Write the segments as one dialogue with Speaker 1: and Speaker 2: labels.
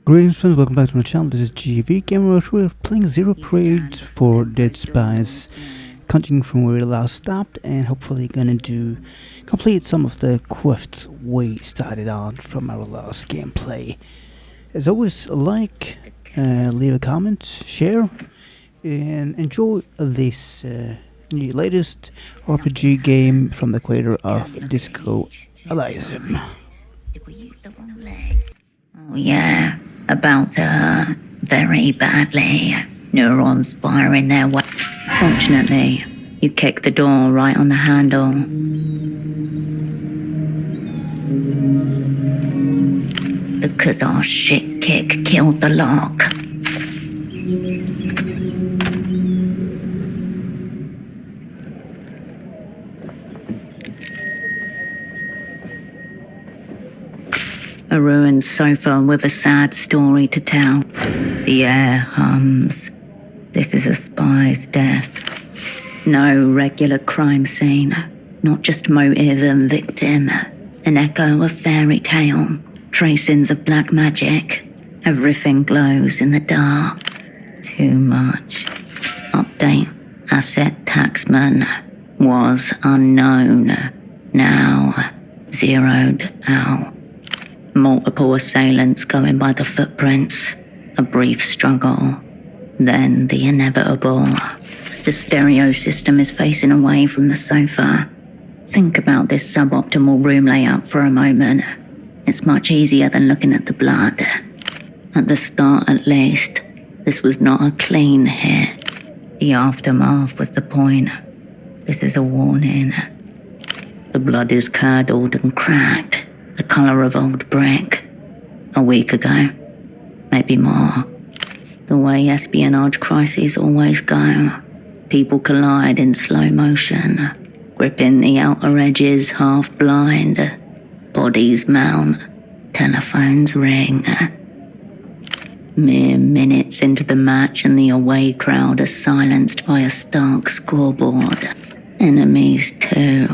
Speaker 1: Greetings friends, welcome back to my channel. This is GamerVictorious. We're playing Zero Parade for Dead Spies, continuing from where we last stopped, and hopefully gonna complete some of the quests we started on from our last gameplay. As always, leave a comment, share, and enjoy this latest RPG game from the creator of Disco Elysium.
Speaker 2: Oh yeah, about to hurt very badly. Neurons firing their way. Fortunately, you kick the door right on the handle. Because our shit kick killed the lock. A ruined sofa with a sad story to tell. The air hums. This is a spy's death. No regular crime scene. Not just motive and victim. An echo of fairy tale. Tracings of black magic. Everything glows in the dark. Too much. Update. Asset taxman. Was unknown. Now zeroed out. Multiple assailants going by the footprints. A brief struggle. Then the inevitable. The stereo system is facing away from the sofa. Think about this suboptimal room layout for a moment. It's much easier than looking at the blood. At the start at least, this was not a clean hit. The aftermath was the point. This is a warning. The blood is curdled and cracked. The colour of old brick. A week ago. Maybe more. The way espionage crises always go. People collide in slow motion. Gripping the outer edges, half blind. Bodies mount. Telephones ring. Mere minutes into the match and the away crowd are silenced by a stark scoreboard. Enemies 2.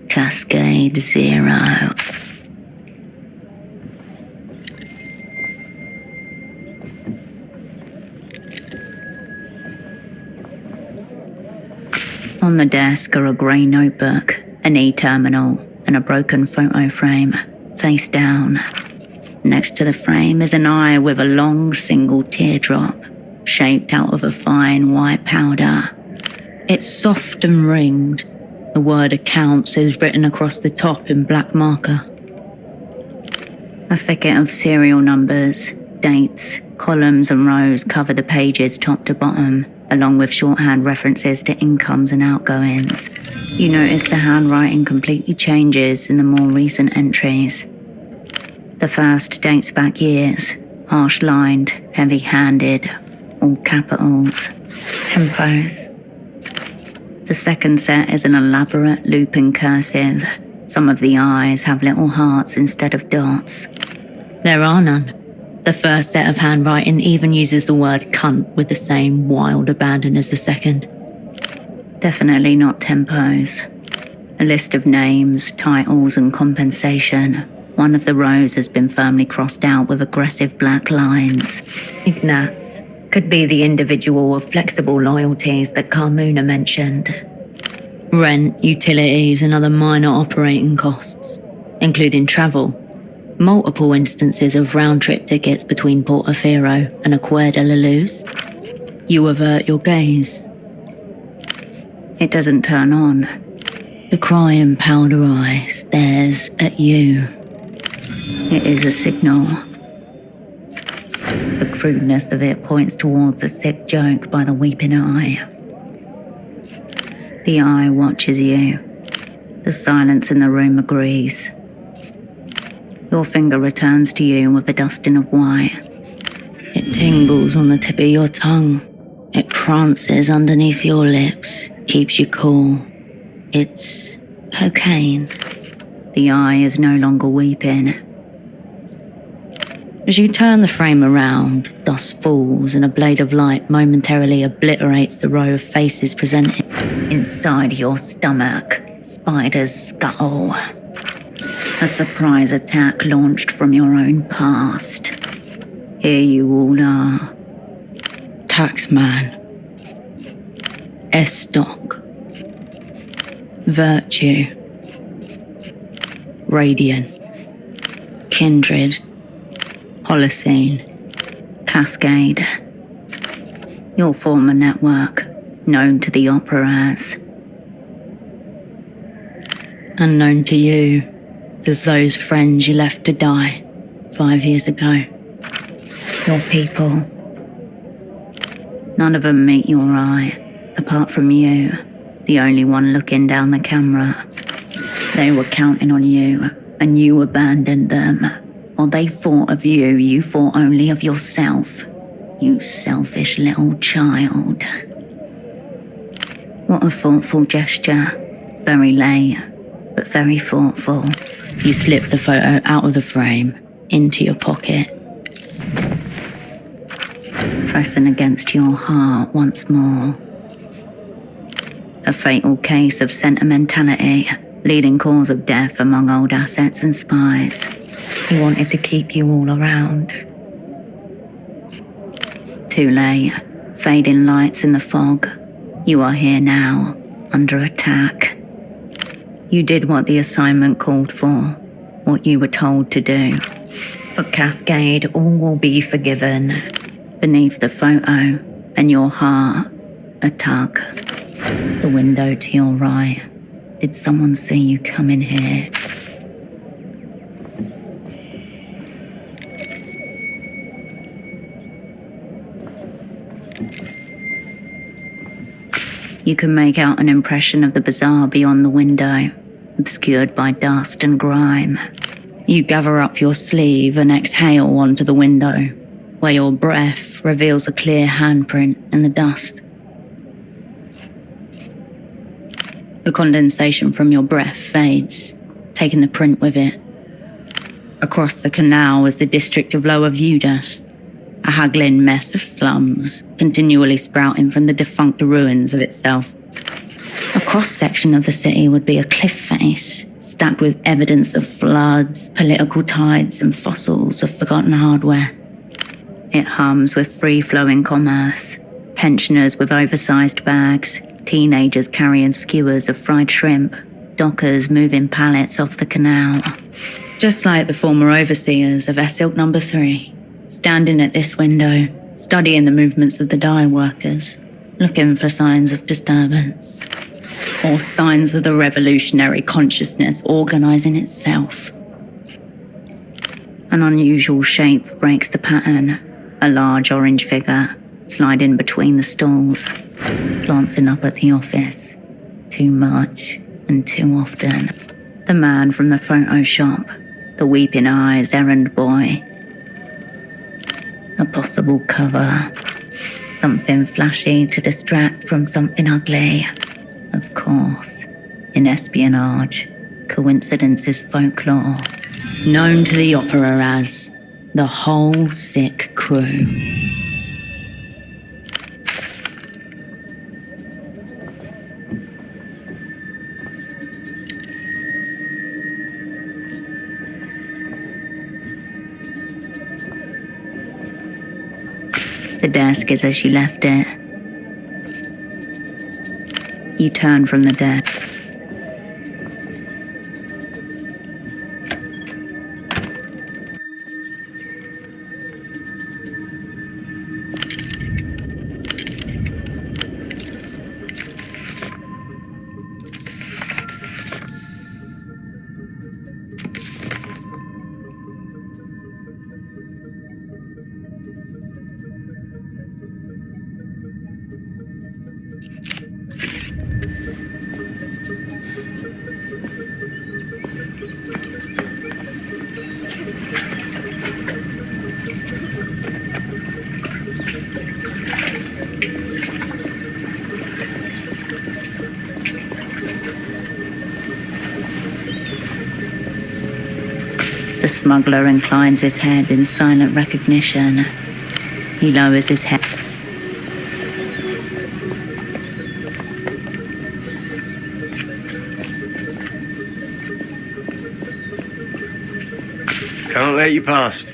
Speaker 2: Cascade 0. On the desk are a grey notebook, an e-terminal, and a broken photo frame, face down. Next to the frame is an eye with a long single teardrop, shaped out of a fine white powder. It's soft and ringed. The word accounts is written across the top in black marker. A thicket of serial numbers, dates, columns and rows cover the pages top to bottom, along with shorthand references to incomes and outgoings. You notice the handwriting completely changes in the more recent entries. The first dates back years, harsh-lined, heavy-handed, all capitals, tempos. The second set is an elaborate looping cursive. Some of the eyes have little hearts instead of dots. There are none. The first set of handwriting even uses the word cunt with the same wild abandon as the second. Definitely not tempos. A list of names, titles and compensation. One of the rows has been firmly crossed out with aggressive black lines. Ignatz. Could be the individual of flexible loyalties that Carmuna mentioned. Rent, utilities and other minor operating costs, including travel. Multiple instances of round-trip tickets between Portofiro and Acquair de la Luz. You avert your gaze. It doesn't turn on. The crying powder eye stares at you. It is a signal. The crudeness of it points towards a sick joke by the weeping eye. The eye watches you. The silence in the room agrees. Your finger returns to you with a dusting of white. It tingles on the tip of your tongue. It prances underneath your lips, keeps you cool. It's cocaine. The eye is no longer weeping. As you turn the frame around, dust falls and a blade of light momentarily obliterates the row of faces presented. Inside your stomach, spiders scuttle. A surprise attack launched from your own past. Here you all are. Taxman. Estoc. Virtue. Radiant. Kindred. Holocene. Cascade. Your former network, known to the Opera as. Unknown to you as those friends you left to die 5 years ago. Your people. None of them meet your eye, apart from you, the only one looking down the camera. They were counting on you, and you abandoned them. While they thought of you, you thought only of yourself. You selfish little child. What a thoughtful gesture. Very late, but very thoughtful. You slip the photo out of the frame, into your pocket. Pressing against your heart once more. A fatal case of sentimentality, leading cause of death among old assets and spies. He wanted to keep you all around. Too late. Fading lights in the fog. You are here now, under attack. You did what the assignment called for, what you were told to do. For Cascade, all will be forgiven. Beneath the photo, and your heart, a tug. The window to your right. Did someone see you come in here? You can make out an impression of the bazaar beyond the window, obscured by dust and grime. You gather up your sleeve and exhale onto the window, where your breath reveals a clear handprint in the dust. The condensation from your breath fades, taking the print with it. Across the canal is the district of Lower Viewdust, a haggling mess of slums, continually sprouting from the defunct ruins of itself. A cross-section of the city would be a cliff face, stacked with evidence of floods, political tides, and fossils of forgotten hardware. It hums with free-flowing commerce, pensioners with oversized bags, teenagers carrying skewers of fried shrimp, dockers moving pallets off the canal. Just like the former overseers of S-Silk No. 3, standing at this window, studying the movements of the dye workers, looking for signs of disturbance, or signs of the revolutionary consciousness organizing itself. An unusual shape breaks the pattern, a large orange figure sliding between the stalls, glancing up at the office, too much and too often. The man from the photo shop, the weeping eyes errand boy. A possible cover, something flashy to distract from something ugly. Of course, in espionage, coincidence is folklore. Known to the opera as the Whole Sick Crew. The desk is as you left it. You turn from the desk. The smuggler inclines his head in silent recognition. He lowers his head.
Speaker 3: Can't let you past.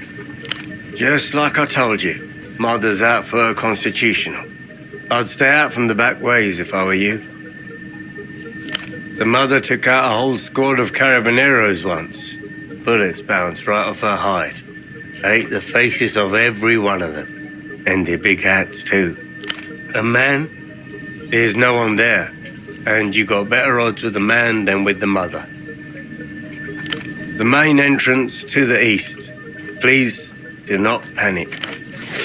Speaker 3: Just like I told you, Mother's out for her constitutional. I'd stay out from the back ways if I were you. The mother took out a whole squad of carabineros once. Bullets bounced right off her hide. Ate the faces of every one of them. And their big hats, too. And man, there's no one there. And you got better odds with the man than with the mother. The main entrance to the east. Please do not panic.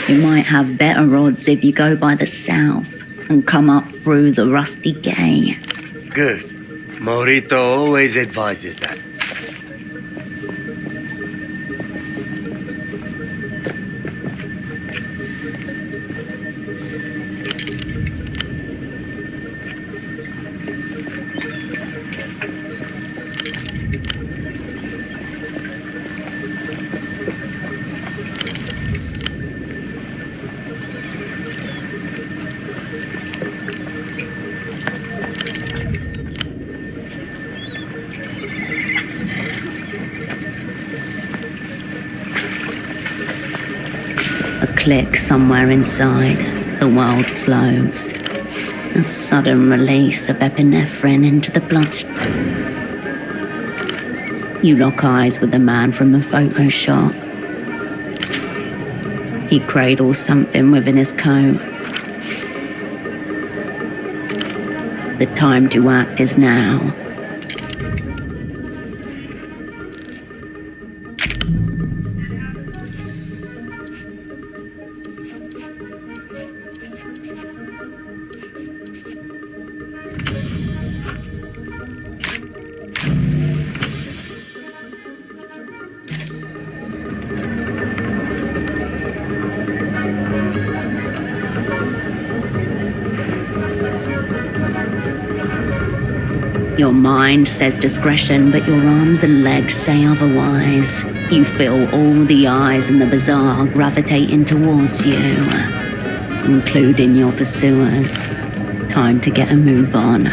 Speaker 2: You might have better odds if you go by the south and come up through the rusty gate.
Speaker 3: Good. Morito always advises that.
Speaker 2: Click somewhere inside, the world slows. A sudden release of epinephrine into the bloodstream. You lock eyes with the man from the photo shop. He cradles something within his coat. The time to act is now. Your mind says discretion, but your arms and legs say otherwise. You feel all the eyes in the bazaar gravitating towards you, including your pursuers. Time to get a move on.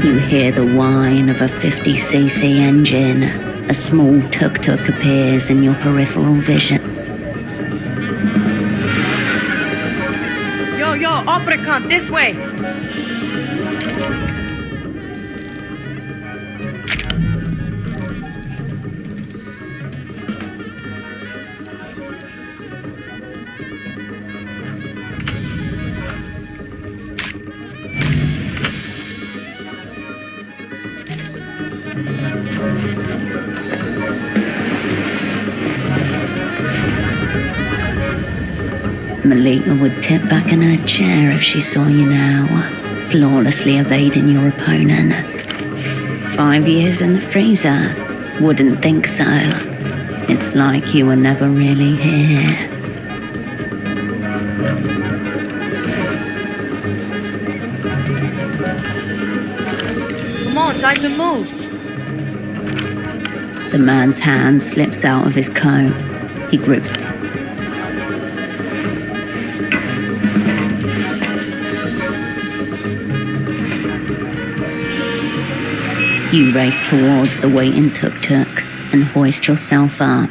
Speaker 2: You hear the whine of a 50cc engine. A small tuk-tuk appears in your peripheral vision.
Speaker 4: Yo, Operant, this way!
Speaker 2: Malika would tip back in her chair if she saw you now, flawlessly evading your opponent. 5 years in the freezer? Wouldn't think so. It's like you were never really here.
Speaker 4: Come on, time to move!
Speaker 2: The man's hand slips out of his coat. He grips. You race towards the waiting tuk-tuk and hoist yourself up.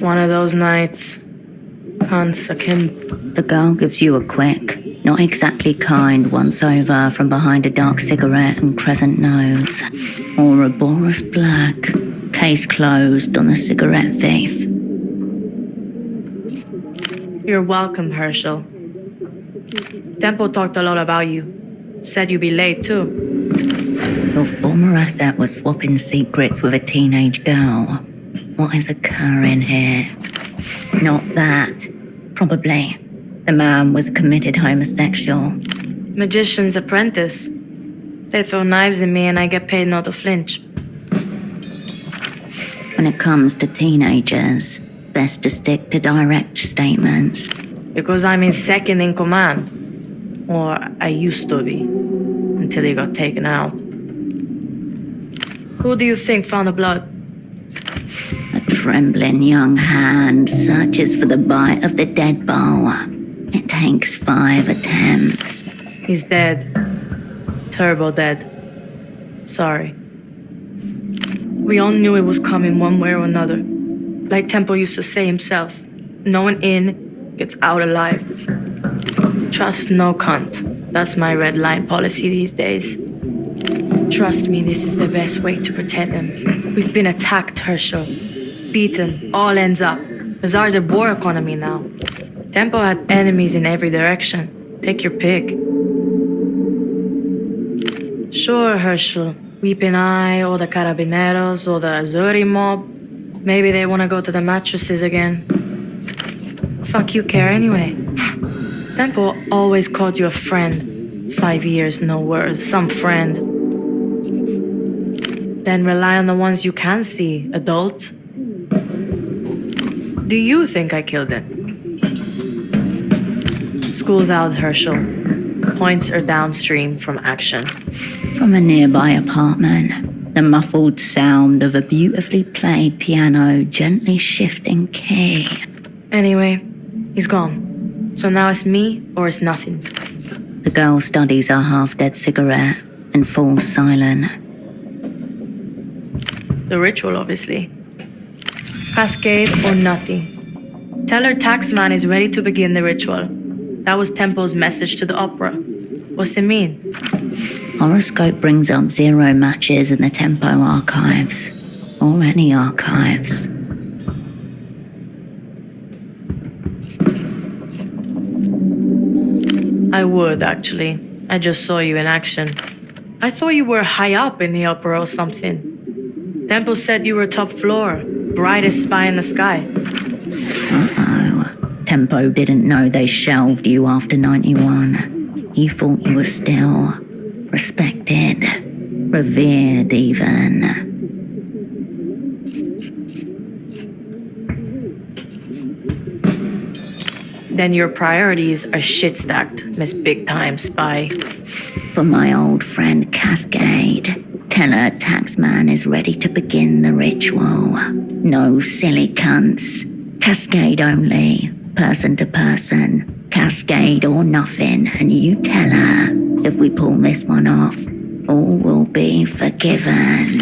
Speaker 4: One of those nights. Can't suck him.
Speaker 2: The girl gives you a quick, not exactly kind once-over from behind a dark cigarette and crescent nose. Ouroboros Black. Case closed on the cigarette thief.
Speaker 4: You're welcome, Hershel. Tempo talked a lot about you. Said you'd be late, too.
Speaker 2: Your former asset was swapping secrets with a teenage girl. What is occurring here? Not that. Probably. The man was a committed homosexual.
Speaker 4: Magician's apprentice. They throw knives at me and I get paid not to flinch.
Speaker 2: When it comes to teenagers, Best to stick to direct statements.
Speaker 4: Because I'm his second in command. Or I used to be, until he got taken out. Who do you think found the blood?
Speaker 2: A trembling young hand searches for the bite of the dead bowl. It takes 5 attempts.
Speaker 4: He's dead. Turbo dead. Sorry. We all knew it was coming one way or another. Like Tempo used to say himself, no one in gets out alive. Trust no cunt. That's my red line policy these days. Trust me, this is the best way to protect them. We've been attacked, Hershel. Beaten, all ends up. Bazaar's a war economy now. Tempo had enemies in every direction. Take your pick. Sure, Hershel. Weeping Eye, or the Carabineros, or the Azuri mob. Maybe they want to go to the mattresses again. Fuck you care anyway. Tempo always called you a friend. 5 years, no words, some friend. Then rely on the ones you can see, adult. Do you think I killed him? School's out, Hershel. Points are downstream from action.
Speaker 2: From a nearby apartment, the muffled sound of a beautifully played piano gently shifting key.
Speaker 4: Anyway, he's gone. So now it's me or it's nothing.
Speaker 2: The girl studies her half-dead cigarette and falls silent.
Speaker 4: The ritual, obviously. Cascade or nothing. Tell her taxman is ready to begin the ritual. That was Tempo's message to the opera. What's it mean?
Speaker 2: Horoscope brings up 0 matches in the Tempo archives. Or any archives.
Speaker 4: I would, actually. I just saw you in action. I thought you were high up in the opera or something. Tempo said you were top floor, brightest spy in the sky.
Speaker 2: Uh-oh. Tempo didn't know they shelved you after 91. He thought you were still respected, revered even.
Speaker 4: Then your priorities are shit-stacked, Miss Big Time Spy.
Speaker 2: For my old friend Cascade, tell her taxman is ready to begin the ritual. No silly cunts. Cascade only, person to person. Cascade or nothing, and you tell her, if we pull this one off, all will be forgiven.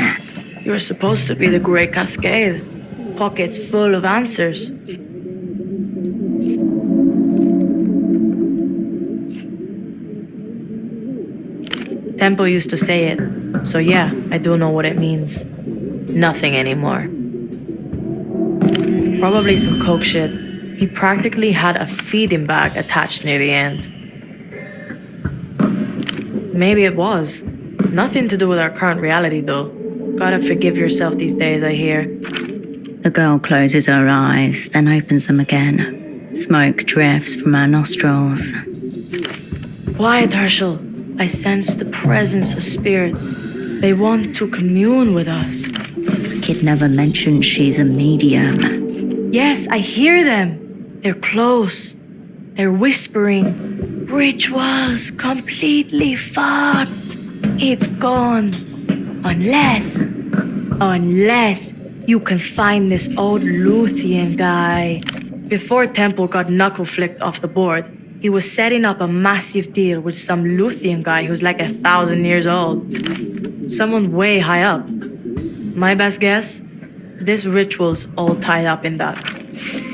Speaker 4: You're supposed to be the great Cascade. Pockets full of answers. Tempo used to say it, so yeah, I do know what it means. Nothing anymore. Probably some coke shit. He practically had a feeding bag attached near the end. Maybe it was. Nothing to do with our current reality, though. Gotta forgive yourself these days, I hear.
Speaker 2: The girl closes her eyes, then opens them again. Smoke drifts from her nostrils.
Speaker 4: Quiet, Hershel. I sense the presence of spirits. They want to commune with us.
Speaker 2: Kid never mentioned she's a medium.
Speaker 4: Yes, I hear them. They're close. They're whispering. Rituals completely fucked. It's gone. Unless you can find this old Luthien guy. Before Temple got knuckle flicked off the board, he was setting up a massive deal with some Luthien guy who's like 1,000 years old. Someone way high up. My best guess? This ritual's all tied up in that.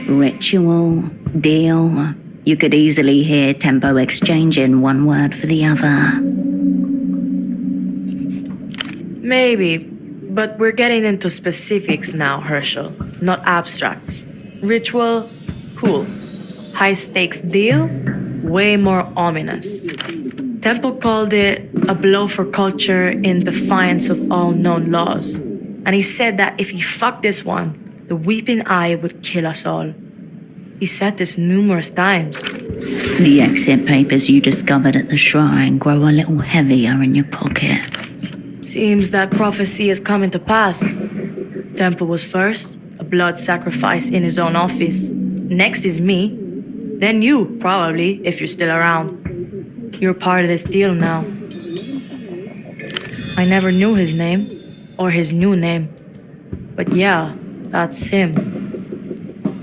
Speaker 2: Ritual, deal. You could easily hear Tempo exchanging one word for the other.
Speaker 4: Maybe, but we're getting into specifics now, Hershel, not abstracts. Ritual, cool. High stakes deal, way more ominous. Temple called it a blow for culture in defiance of all known laws. And he said that if he fucked this one, the Weeping Eye would kill us all. He said this numerous times.
Speaker 2: The exit papers you discovered at the shrine grow a little heavier in your pocket.
Speaker 4: Seems that prophecy is coming to pass. Temple was first, a blood sacrifice in his own office. Next is me. Then you, probably, if you're still around. You're part of this deal now. I never knew his name, or his new name. But yeah, that's him.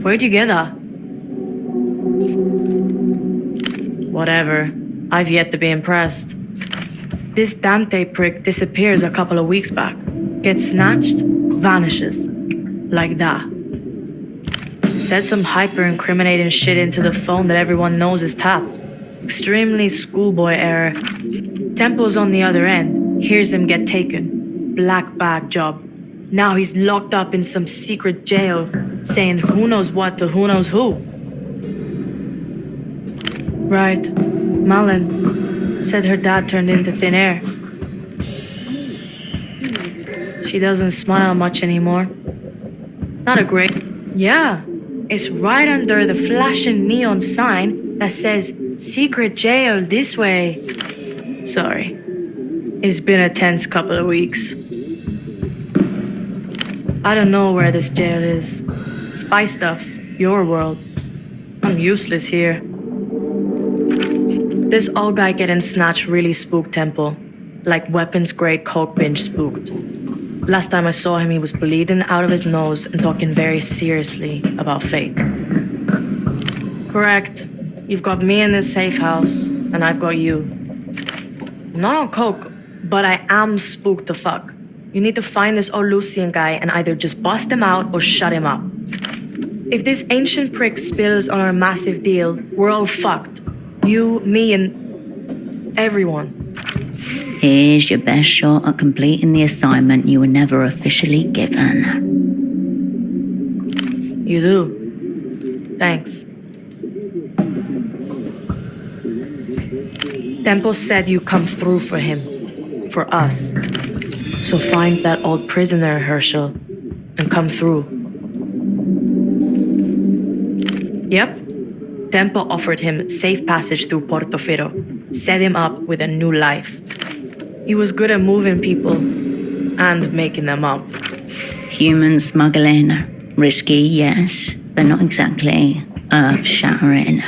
Speaker 4: Where'd you get that? Whatever. I've yet to be impressed. This Dante prick disappears a couple of weeks back. Gets snatched, vanishes. Like that. Said some hyper-incriminating shit into the phone that everyone knows is tapped. Extremely schoolboy error. Tempo's on the other end. Hears him get taken. Black bag job. Now he's locked up in some secret jail, saying who knows what to who knows who. Right. Malin said her dad turned into thin air. She doesn't smile much anymore. Not a great... Yeah, it's right under the flashing neon sign that says secret jail this way. Sorry. It's been a tense couple of weeks. I don't know where this jail is. Spy stuff, your world. I'm useless here. This old guy getting snatched really spooked Tempo. Like weapons-grade coke binge spooked. Last time I saw him, he was bleeding out of his nose and talking very seriously about fate. Correct. You've got me in this safe house, and I've got you. I'm not on coke, but I am spooked to fuck. You need to find this old Lucian guy and either just bust him out or shut him up. If this ancient prick spills on our massive deal, we're all fucked. You, me, and everyone.
Speaker 2: Here's your best shot at completing the assignment you were never officially given.
Speaker 4: You do. Thanks. Tempo said you come through for him. For us. So find that old prisoner, Hershel, and come through. Yep. Tempo offered him safe passage through Portofiro, set him up with a new life. He was good at moving people and making them up.
Speaker 2: Human smuggling. Risky, yes, but not exactly earth-shattering.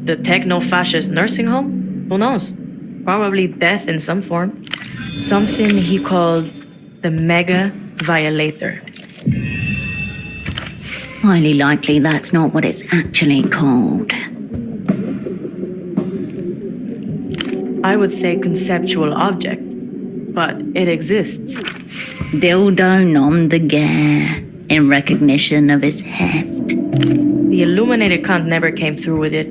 Speaker 4: The techno-fascist nursing home? Who knows? Probably death in some form. Something he called the Mega Violator.
Speaker 2: Highly likely that's not what it's actually called.
Speaker 4: I would say conceptual object, but it exists.
Speaker 2: Dildo nom de guerre, in recognition of his heft.
Speaker 4: The illuminated cunt never came through with it,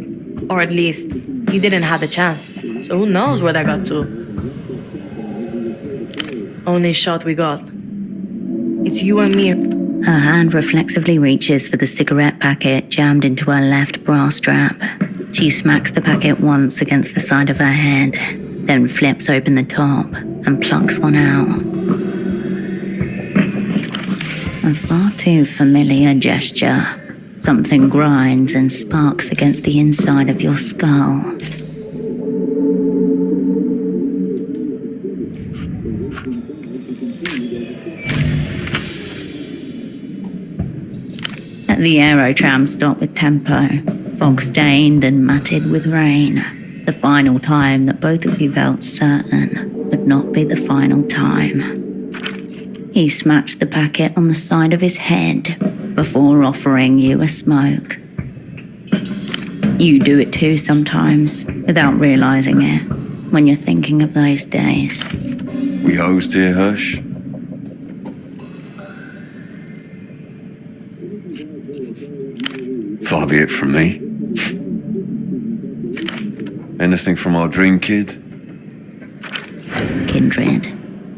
Speaker 4: or at least, he didn't have the chance. So who knows where that got to? Only shot we got. It's you and me.
Speaker 2: Her hand reflexively reaches for the cigarette packet jammed into her left bra strap. She smacks the packet once against the side of her head, then flips open the top and plucks one out. A far too familiar gesture. Something grinds and sparks against the inside of your skull. At the aerotram stop with Tempo, fog-stained and matted with rain, the final time that both of you felt certain would not be the final time. He smacked the packet on the side of his head before offering you a smoke. You do it too sometimes, without realizing it, when you're thinking of those days.
Speaker 5: We hosed here, Hirsch? Far be it from me. Anything from our dream kid?
Speaker 2: Kindred,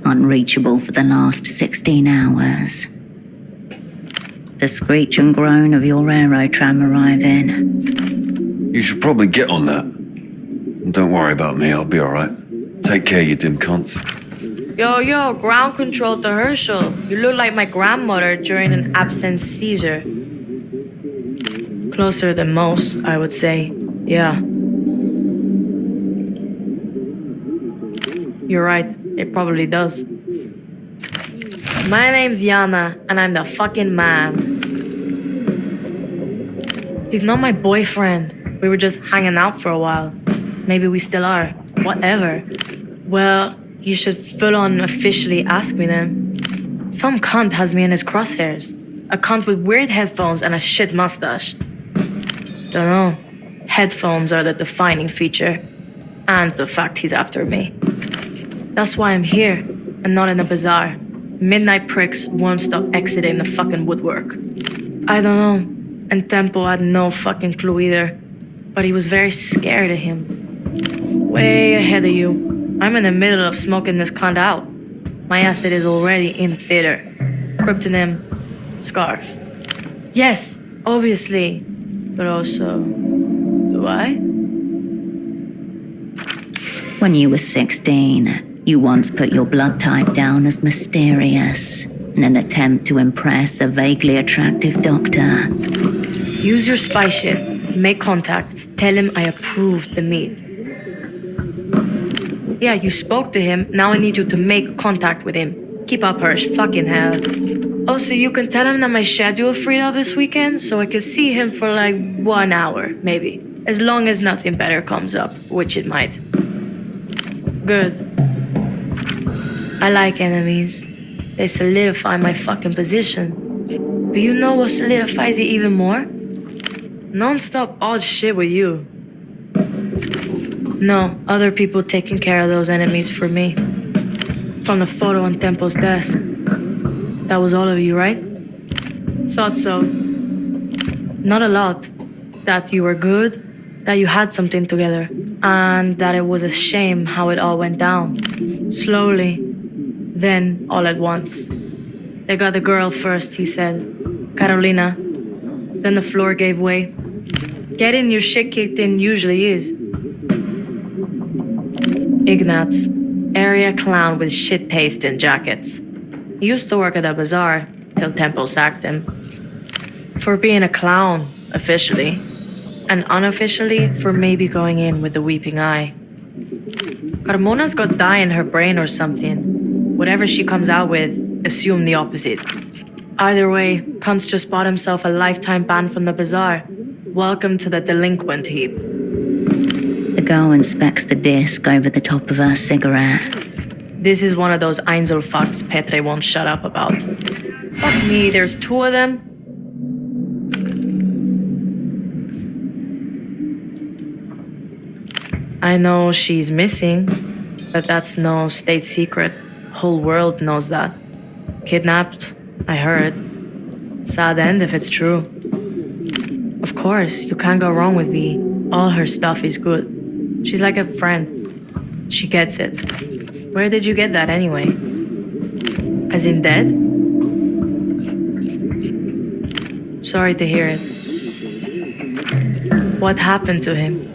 Speaker 2: unreachable for the last 16 hours. The screech and groan of your aerotram arriving.
Speaker 5: You should probably get on that. And don't worry about me, I'll be alright. Take care, you dim cunts.
Speaker 4: Yo, ground control to Hershel. You look like my grandmother during an absence seizure. Closer than most, I would say. Yeah. You're right, it probably does. My name's Yana, and I'm the fucking man. He's not my boyfriend. We were just hanging out for a while. Maybe we still are. Whatever. Well, you should full-on officially ask me then. Some cunt has me in his crosshairs. A cunt with weird headphones and a shit mustache. Dunno. Headphones are the defining feature. And the fact he's after me. That's why I'm here, and not in a bazaar. Midnight pricks won't stop exiting the fucking woodwork. I don't know. And Tempo had no fucking clue either. But he was very scared of him. Way ahead of you. I'm in the middle of smoking this cunt out. My acid is already in theater. Cryptonym, Scarf. Yes, obviously. But also, do I?
Speaker 2: When you were 16, you once put your blood type down as mysterious in an attempt to impress a vaguely attractive doctor.
Speaker 4: Use your spy shit. Make contact. Tell him I approved the meet. Yeah, you spoke to him. Now I need you to make contact with him. Keep up, Hirsch. Fucking hell. Also, you can tell him that my schedule freed up this weekend so I could see him for like 1 hour, maybe. As long as nothing better comes up, which it might. Good. I like enemies. They solidify my fucking position. But you know what solidifies it even more? Non-stop odd shit with you. No, other people taking care of those enemies for me. From the photo on Tempo's desk. That was all of you, right? Thought so. Not a lot. That you were good, that you had something together, and that it was a shame how it all went down. Slowly, then all at once. They got the girl first, he said. Carolina. Then the floor gave way. Getting your shit kicked in usually is. Ignatz, area clown with shit taste in jackets. He used to work at a bazaar till Tempo sacked him. For being a clown, officially. And unofficially, for maybe going in with the weeping eye. Carmona's got dye in her brain or something. Whatever she comes out with, assume the opposite. Either way, Kuntz just bought himself a lifetime ban from the bazaar. Welcome to the delinquent heap.
Speaker 2: The girl inspects the disc over the top of her cigarette.
Speaker 4: This is one of those Einzelfacts Petre won't shut up about. Fuck me, there's 2 of them. I know she's missing, but that's no state secret. Whole world knows that. Kidnapped, I heard. Sad end if it's true. Of course, you can't go wrong with V. All her stuff is good. She's like a friend. She gets it. Where did you get that anyway? As in dead? Sorry to hear it. What happened to him?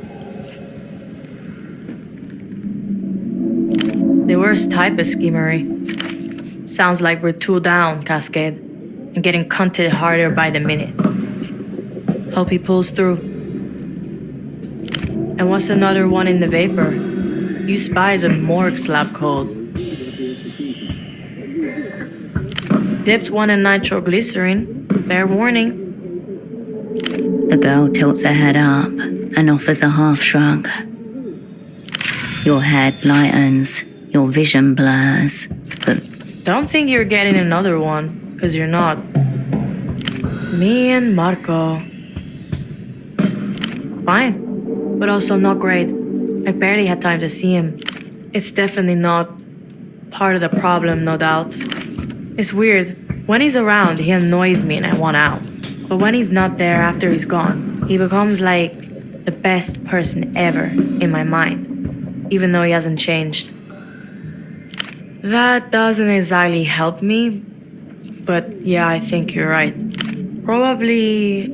Speaker 4: The worst type of schemery. Sounds like we're 2 down, Cascade, and getting cunted harder by the minute. Hope he pulls through. And what's another one in the vapor? You spies are morgue slab cold. Dipped one in nitroglycerin. Fair warning.
Speaker 2: The girl tilts her head up and offers a half shrug. Your head lightens, your vision blurs, but
Speaker 4: don't think you're getting another one, 'cause you're not. Me and Marco. Fine, but also not great. I barely had time to see him. It's definitely not part of the problem, no doubt. It's weird. When he's around, he annoys me and I want out. But when he's not there after he's gone, he becomes like the best person ever in my mind, even though he hasn't changed. That doesn't exactly help me, but yeah, I think you're right. Probably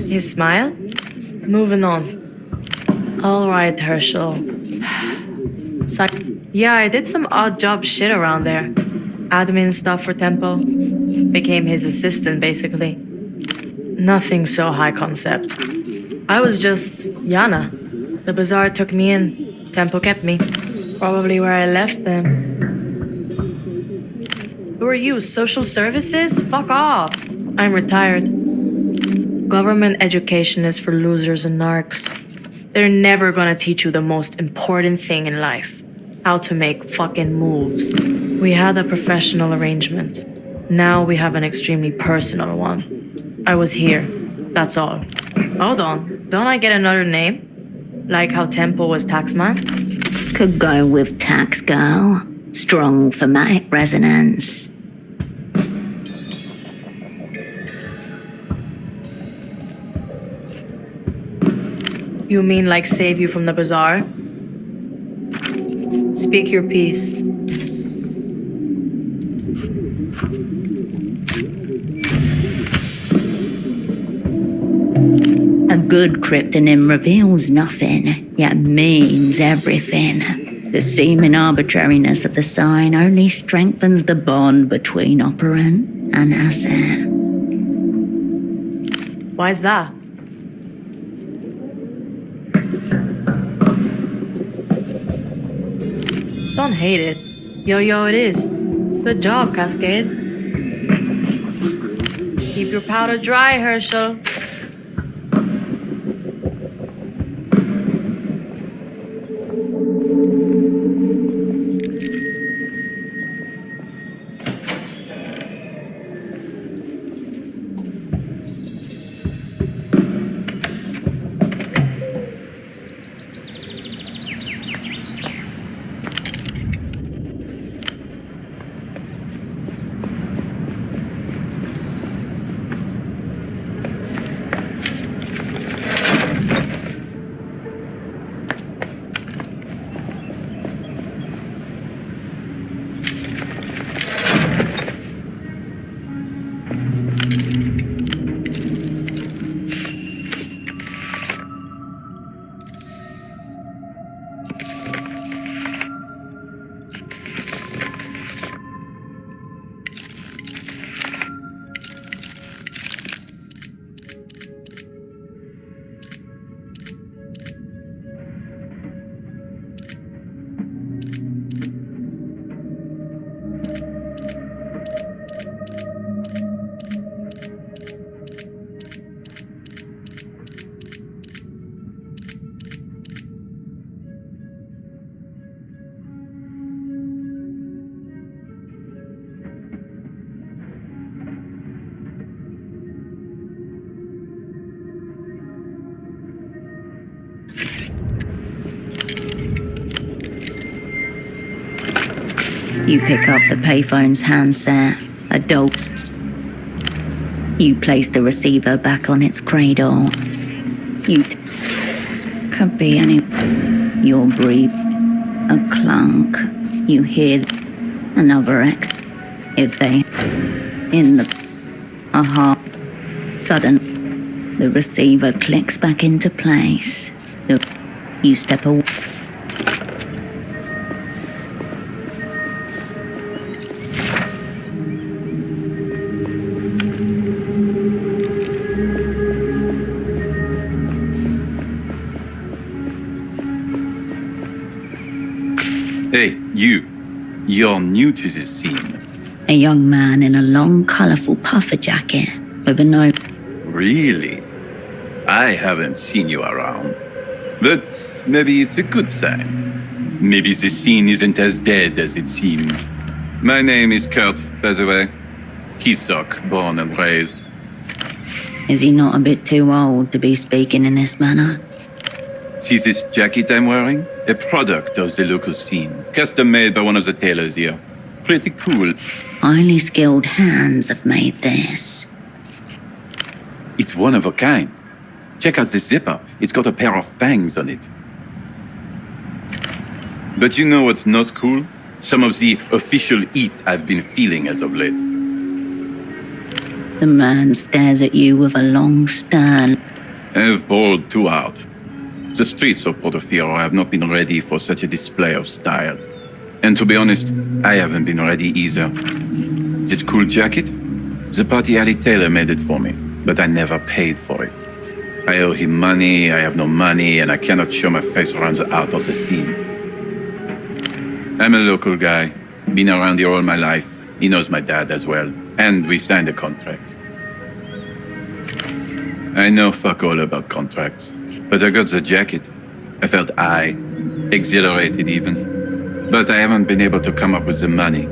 Speaker 4: his smile? Moving on. All right, Hershel. Yeah, I did some odd job shit around there. Admin stuff for Tempo. Became his assistant, basically. Nothing so high concept. I was just Yana. The bazaar took me in. Tempo kept me. Probably where I left them. Who are you, social services? Fuck off. I'm retired. Government education is for losers and narcs. They're never gonna teach you the most important thing in life. How to make fucking moves. We had a professional arrangement. Now we have an extremely personal one. I was here. That's all. Hold on. Don't I get another name? Like how Tempo was Taxman?
Speaker 2: Could go with Tax Girl. Strong thematic resonance.
Speaker 4: You mean like save you from the bazaar? Speak your piece.
Speaker 2: A good cryptonym reveals nothing, yet means everything. The seeming arbitrariness of the sign only strengthens the bond between operant and asset.
Speaker 4: Why's that? Don't hate it. Yo, it is. Good job, Cascade. Keep your powder dry, Hershel.
Speaker 2: You pick up the payphone's handset, a dope. You place the receiver back on its cradle. Could be any. You're briefed. A clunk. You hear another X. If they. In the. A heart. Sudden. The receiver clicks back into place. You step away.
Speaker 5: Hey, you. You're new to this scene.
Speaker 2: A young man in a long, colourful puffer jacket with a note.
Speaker 5: Really? I haven't seen you around. But maybe it's a good sign. Maybe the scene isn't as dead as it seems. My name is Kurt, by the way. Quisach, born and raised.
Speaker 2: Is he not a bit too old to be speaking in this manner?
Speaker 5: See this jacket I'm wearing? A product of the local scene. Custom made by one of the tailors here. Pretty cool.
Speaker 2: Highly skilled hands have made this.
Speaker 5: It's one of a kind. Check out the zipper. It's got a pair of fangs on it. But you know what's not cool? Some of the official heat I've been feeling as of late.
Speaker 2: The man stares at you with a long stern.
Speaker 5: I've bawled too hard. The streets of Portofiro have not been ready for such a display of style. And to be honest, I haven't been ready either. This cool jacket? The party alley tailor made it for me, but I never paid for it. I owe him money, I have no money, and I cannot show my face around the art of the scene. I'm a local guy, been around here all my life, He knows my dad as well, and we signed a contract. I know fuck all about contracts, but I got the jacket. I felt exhilarated even. But I haven't been able to come up with the money.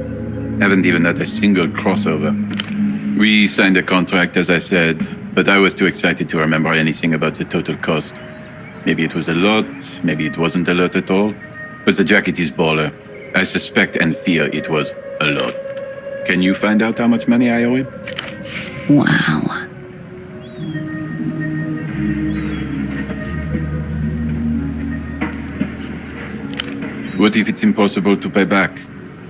Speaker 5: Haven't even had a single crossover. We signed a contract, as I said, but I was too excited to remember anything about the total cost. Maybe it was a lot, maybe it wasn't a lot at all. But the jacket is baller. I suspect and fear it was a lot. Can you find out how much money I owe him?
Speaker 2: Wow.
Speaker 5: What if it's impossible to pay back?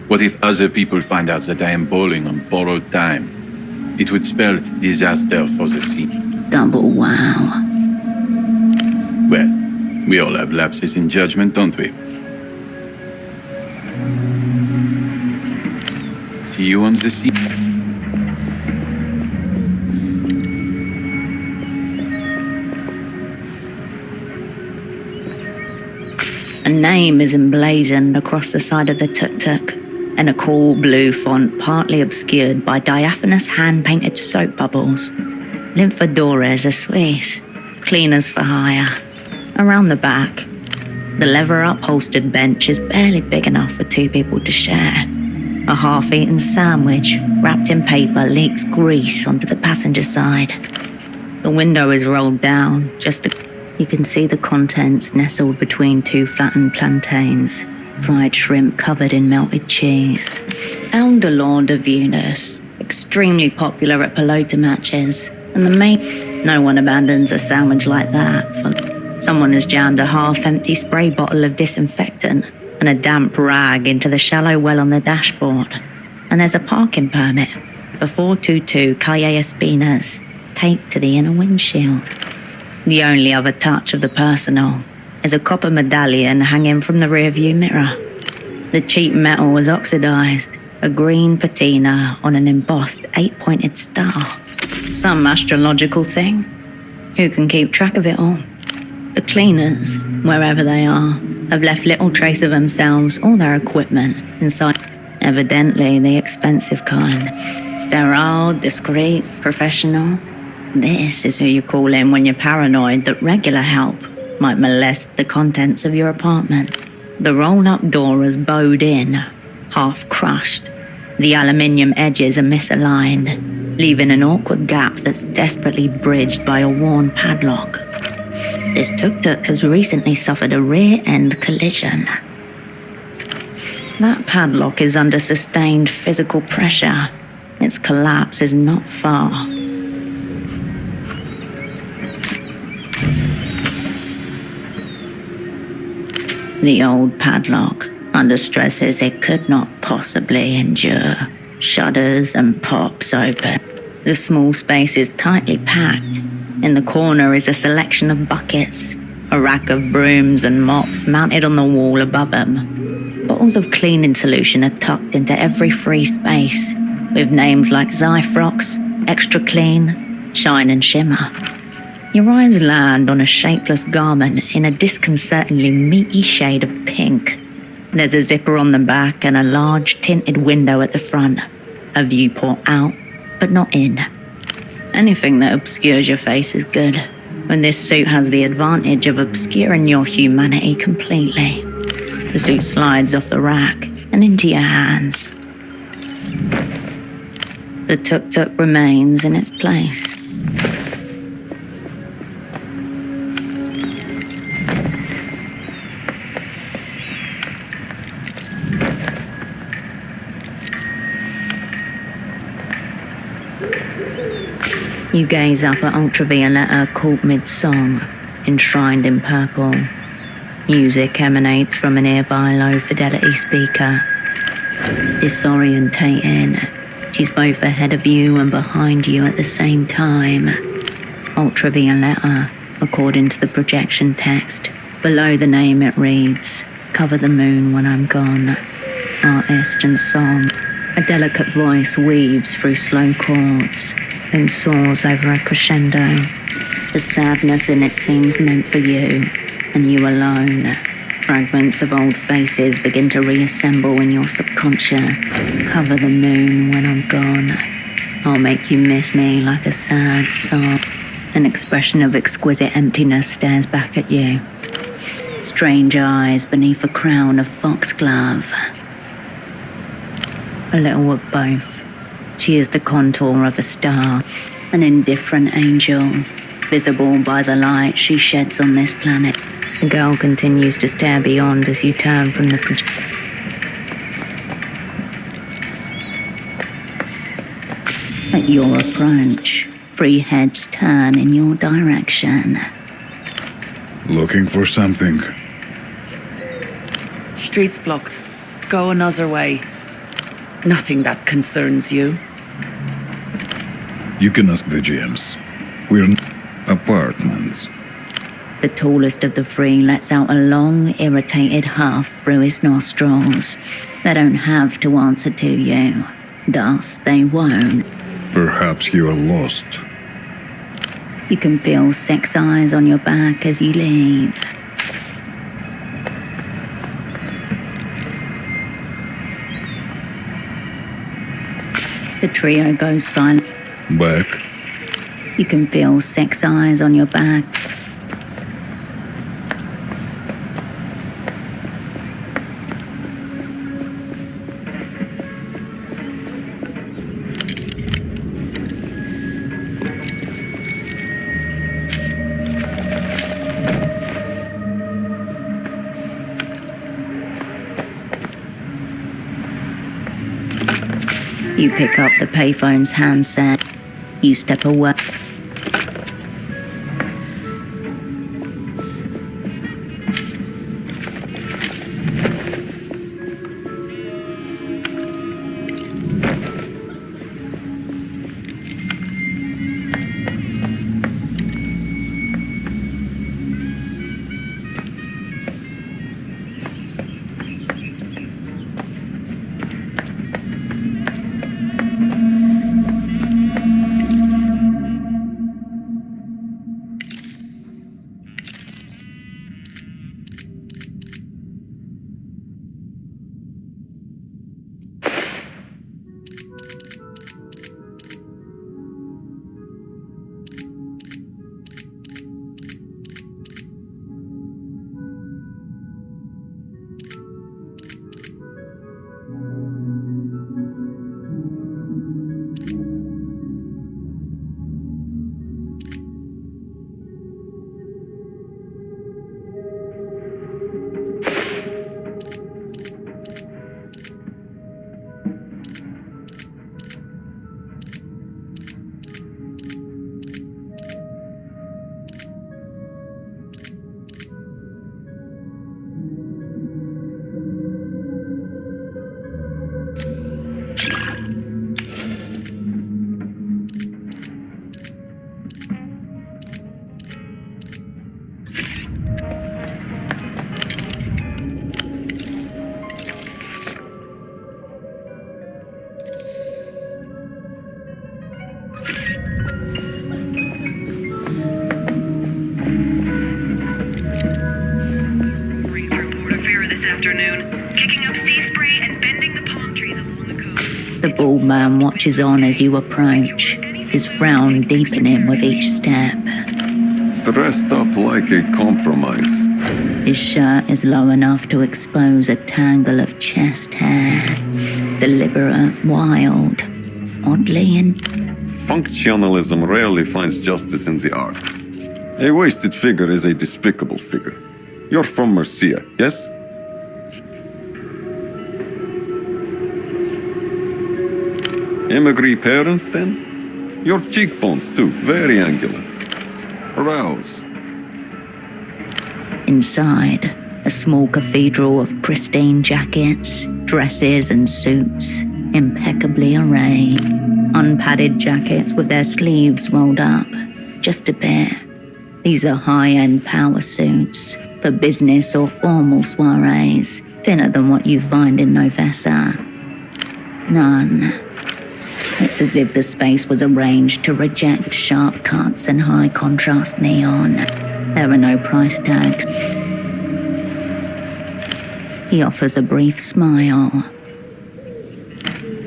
Speaker 5: What if other people find out that I am bowling on borrowed time? It would spell disaster for the scene.
Speaker 2: Double wow.
Speaker 5: Well, we all have lapses in judgment, don't we? See you on the scene.
Speaker 2: A name is emblazoned across the side of the tuk-tuk in a cool blue font partly obscured by diaphanous hand-painted soap bubbles. Lymphadores are Swiss, cleaners for hire. Around the back, the leather upholstered bench is barely big enough for two people to share. A half-eaten sandwich wrapped in paper leaks grease onto the passenger side. The window is rolled down, you can see the contents nestled between two flattened plantains, fried shrimp covered in melted cheese. Elderlord de Venus, extremely popular at pelota matches, and no one abandons a sandwich like that for someone has jammed a half-empty spray bottle of disinfectant and a damp rag into the shallow well on the dashboard. And there's a parking permit for 422 Calle Espinas taped to the inner windshield. The only other touch of the personal is a copper medallion hanging from the rearview mirror. The cheap metal was oxidized, a green patina on an embossed 8-pointed star. Some astrological thing? Who can keep track of it all? The cleaners, wherever they are, have left little trace of themselves or their equipment inside. Evidently the expensive kind. Sterile, discreet, professional. This is who you call in when you're paranoid that regular help might molest the contents of your apartment. The roll-up door is bowed in, half crushed. The aluminium edges are misaligned, leaving an awkward gap that's desperately bridged by a worn padlock. This tuk-tuk has recently suffered a rear-end collision. That padlock is under sustained physical pressure. Its collapse is not far. The old padlock, under stresses it could not possibly endure, shudders and pops open. The small space is tightly packed. In the corner is a selection of buckets, a rack of brooms and mops mounted on the wall above them. Bottles of cleaning solution are tucked into every free space, with names like Zyfrox, Extra Clean, Shine and Shimmer. Your eyes land on a shapeless garment in a disconcertingly meaty shade of pink. There's a zipper on the back and a large tinted window at the front. A viewport out, but not in. Anything that obscures your face is good, and this suit has the advantage of obscuring your humanity completely. The suit slides off the rack and into your hands. The tuk-tuk remains in its place. You gaze up at Ultravioletta caught mid-song, enshrined in purple. Music emanates from a nearby low-fidelity speaker. Disorientating, she's both ahead of you and behind you at the same time. Ultravioletta, according to the projection text. Below the name it reads, "Cover the moon when I'm gone." Artist and song. A delicate voice weaves through slow chords, then soars over a crescendo. The sadness in it seems meant for you, and you alone. Fragments of old faces begin to reassemble in your subconscious. Cover the moon when I'm gone. I'll make you miss me like a sad song. An expression of exquisite emptiness stares back at you. Strange eyes beneath a crown of foxglove. A little of both. She is the contour of a star, an indifferent angel, visible by the light she sheds on this planet. The girl continues to stare beyond as you turn from the At your approach, 3 heads turn in your direction.
Speaker 6: Looking for something.
Speaker 7: Street's blocked. Go another way. Nothing that concerns you.
Speaker 6: You can ask the GMs. We're in apartments.
Speaker 2: The tallest of the 3 lets out a long, irritated huff through his nostrils. They don't have to answer to you. Thus, they won't.
Speaker 6: Perhaps you are lost.
Speaker 2: You can feel 6 eyes on your back as you leave. The trio goes silent.
Speaker 6: Back.
Speaker 2: You can feel 6 eyes on your back. You pick up the payphone's handset. You step away. The bald man watches on as you approach, his frown deepening with each step.
Speaker 8: Dressed up like a compromise.
Speaker 2: His shirt is low enough to expose a tangle of chest hair. Deliberate, wild, oddly
Speaker 8: Functionalism rarely finds justice in the arts. A wasted figure is a despicable figure. You're from Murcia, yes? Emigre parents, then? Your cheekbones, too, very angular. Arouse.
Speaker 2: Inside, a small cathedral of pristine jackets, dresses and suits, impeccably arrayed. Unpadded jackets with their sleeves rolled up, just a bit. These are high-end power suits for business or formal soirees, thinner than what you find in Novessa. None. It's as if the space was arranged to reject sharp cuts and high-contrast neon. There are no price tags. He offers a brief smile.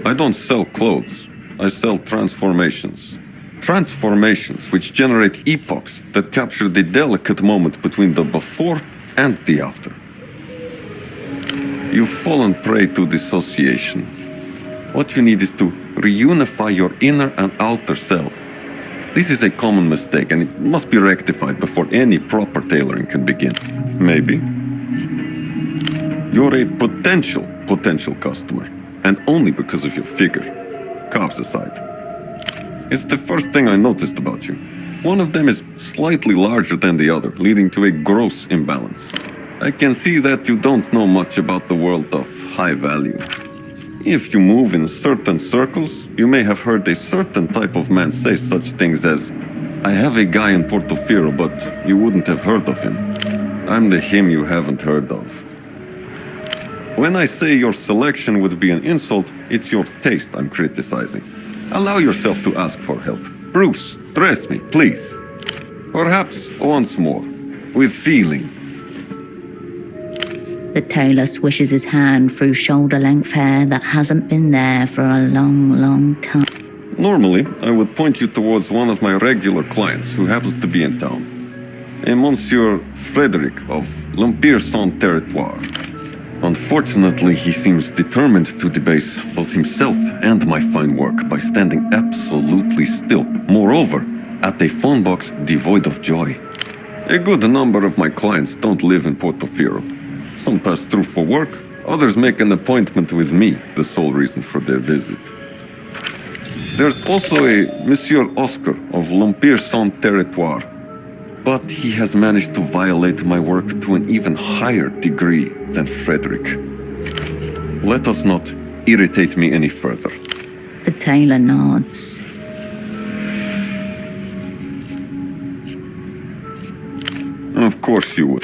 Speaker 8: I don't sell clothes. I sell transformations. Transformations which generate epochs that capture the delicate moment between the before and the after. You've fallen prey to dissociation. What you need is to reunify your inner and outer self. This is a common mistake, and it must be rectified before any proper tailoring can begin. Maybe. You're a potential customer, and only because of your figure. Calves aside. It's the first thing I noticed about you. One of them is slightly larger than the other, leading to a gross imbalance. I can see that you don't know much about the world of high value. If you move in certain circles, you may have heard a certain type of man say such things as, I have a guy in Portofiro, but you wouldn't have heard of him. I'm the him you haven't heard of. When I say your selection would be an insult, it's your taste I'm criticizing. Allow yourself to ask for help. Bruce, dress me, please. Perhaps once more, with feeling.
Speaker 2: The tailor swishes his hand through shoulder-length hair that hasn't been there for a long, long time.
Speaker 8: Normally, I would point you towards one of my regular clients who happens to be in town. A Monsieur Frederick of L'Empire-Saint-Territoire. Unfortunately, he seems determined to debase both himself and my fine work by standing absolutely still. Moreover, at a phone box devoid of joy. A good number of my clients don't live in Portofiro. Some pass through for work, others make an appointment with me, the sole reason for their visit. There's also a Monsieur Oscar of L'Empire-Saint-Territoire, but he has managed to violate my work to an even higher degree than Frederick. Let us not irritate me any further.
Speaker 2: The tailor nods.
Speaker 8: Of course you would.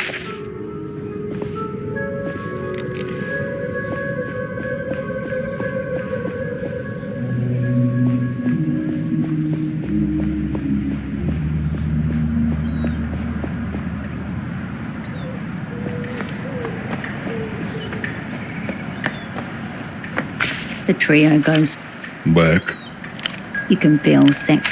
Speaker 2: The trio goes.
Speaker 6: Back.
Speaker 2: You can feel sick.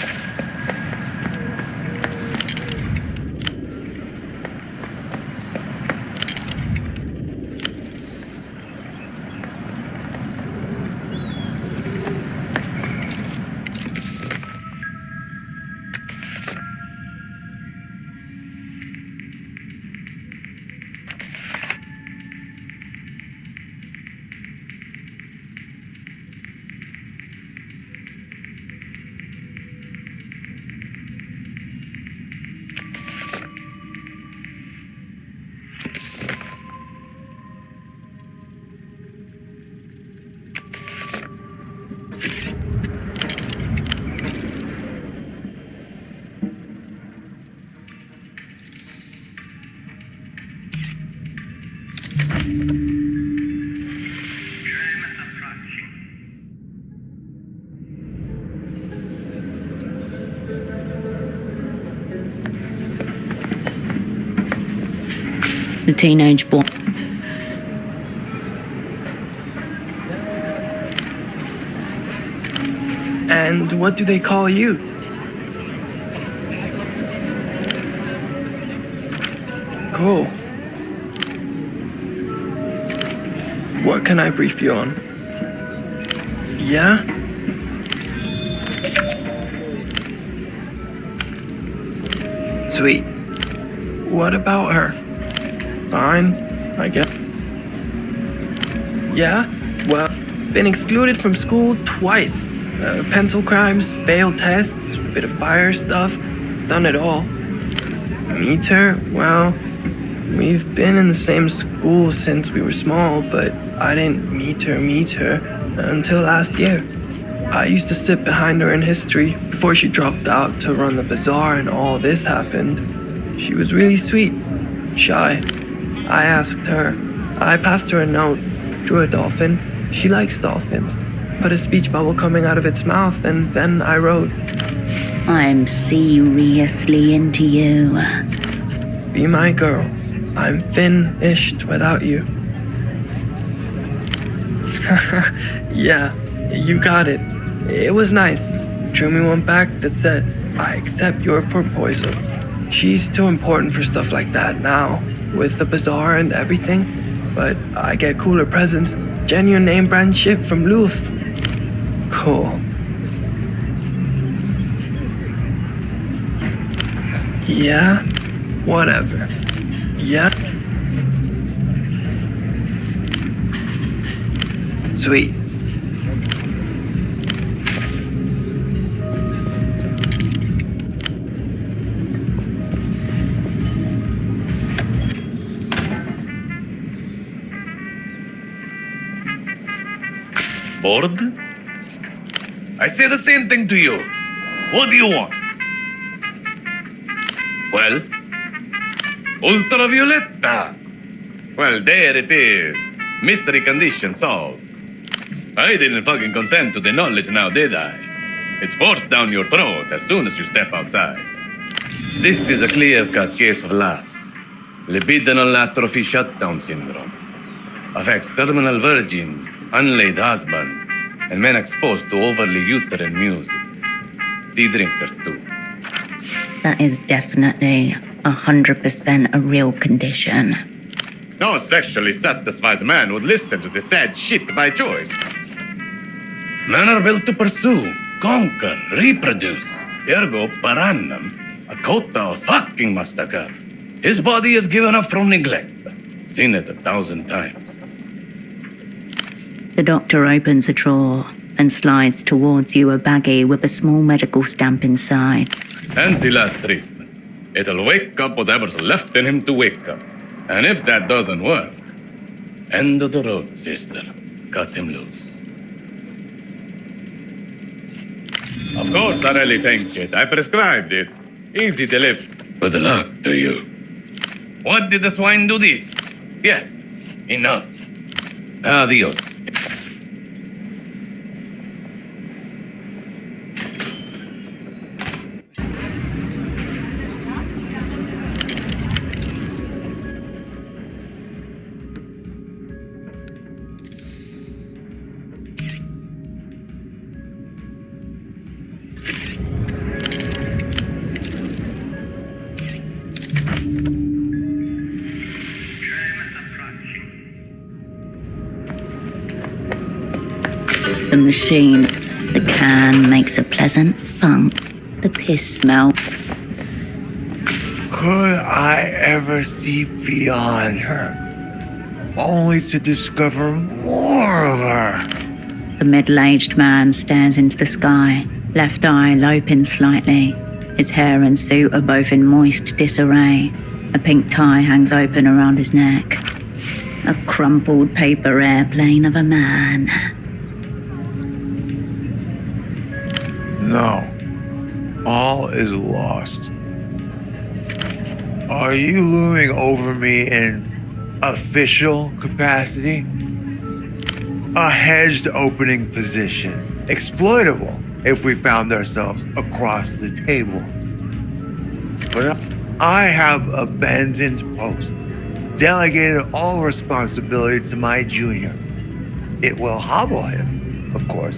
Speaker 2: The teenage boy.
Speaker 9: And what do they call you? Cool. What can I brief you on? Yeah? Sweet. What about her? Fine, I guess. Yeah? Well, been excluded from school twice. Pencil crimes, failed tests, bit of fire stuff. Done it all. Meet her? Well, we've been in the same school since we were small, but I didn't meet her until last year. I used to sit behind her in history before she dropped out to run the bazaar and all this happened. She was really sweet, shy. I asked her. I passed her a note, drew a dolphin. She likes dolphins. Put a speech bubble coming out of its mouth, and then I wrote,
Speaker 2: I'm seriously into you.
Speaker 9: Be my girl. I'm finished without you. Yeah, you got it. It was nice. Drew me one back that said, I accept your proposal. She's too important for stuff like that now, with the bazaar and everything. But I get cooler presents. Genuine name brand shit from Louvre. Cool. Yeah, whatever. Yeah. Sweet.
Speaker 10: Bored? I say the same thing to you. What do you want? Well, ultravioletta. Well, there it is. Mystery condition solved. I didn't fucking consent to the knowledge now, did I? It's forced down your throat as soon as you step outside. This is a clear-cut case of LAS. Libidinal atrophy shutdown syndrome. Affects terminal virgins, unlaid husbands, and men exposed to overly uterine music. Tea drinkers, too.
Speaker 2: That is definitely 100% a real condition.
Speaker 10: No sexually satisfied man would listen to the sad shit by choice. Men are built to pursue, conquer, reproduce. Ergo, per annum, a quota of fucking must occur. His body is given up from neglect. Seen it 1,000 times.
Speaker 2: The doctor opens a drawer and slides towards you a baggie with a small medical stamp inside.
Speaker 10: Anti-last treatment. It'll wake up whatever's left in him to wake up. And if that doesn't work, end of the road, sister. Cut him loose. Of course, I really take it. I prescribed it. Easy to lift. Good luck to you. What did the swine do this? Yes, enough. Adios.
Speaker 2: The machine, the can makes a pleasant thunk. The piss smell.
Speaker 11: Could I ever see beyond her, only to discover more of her?
Speaker 2: The middle-aged man stares into the sky, left eye loping slightly. His hair and suit are both in moist disarray. A pink tie hangs open around his neck. A crumpled paper airplane of a man.
Speaker 11: No. All is lost. Are you looming over me in official capacity? A hedged opening position. Exploitable if we found ourselves across the table. But I have abandoned post. Delegated all responsibility to my junior. It will hobble him, of course.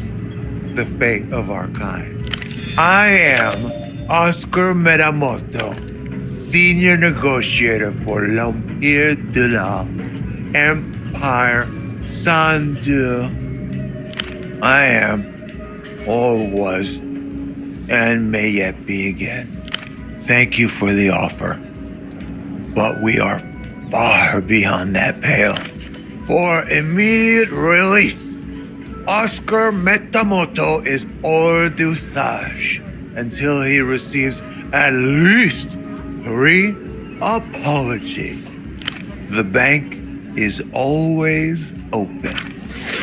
Speaker 11: The fate of our kind. I am Oscar Metamoto, senior negotiator for l'Empire de la Empire Sandu. I am, or was, and may yet be again. Thank you for the offer, but we are far beyond that pale. For immediate release, Oscar Metamoto is hors d'usage until he receives at least 3 apologies. The bank is always open.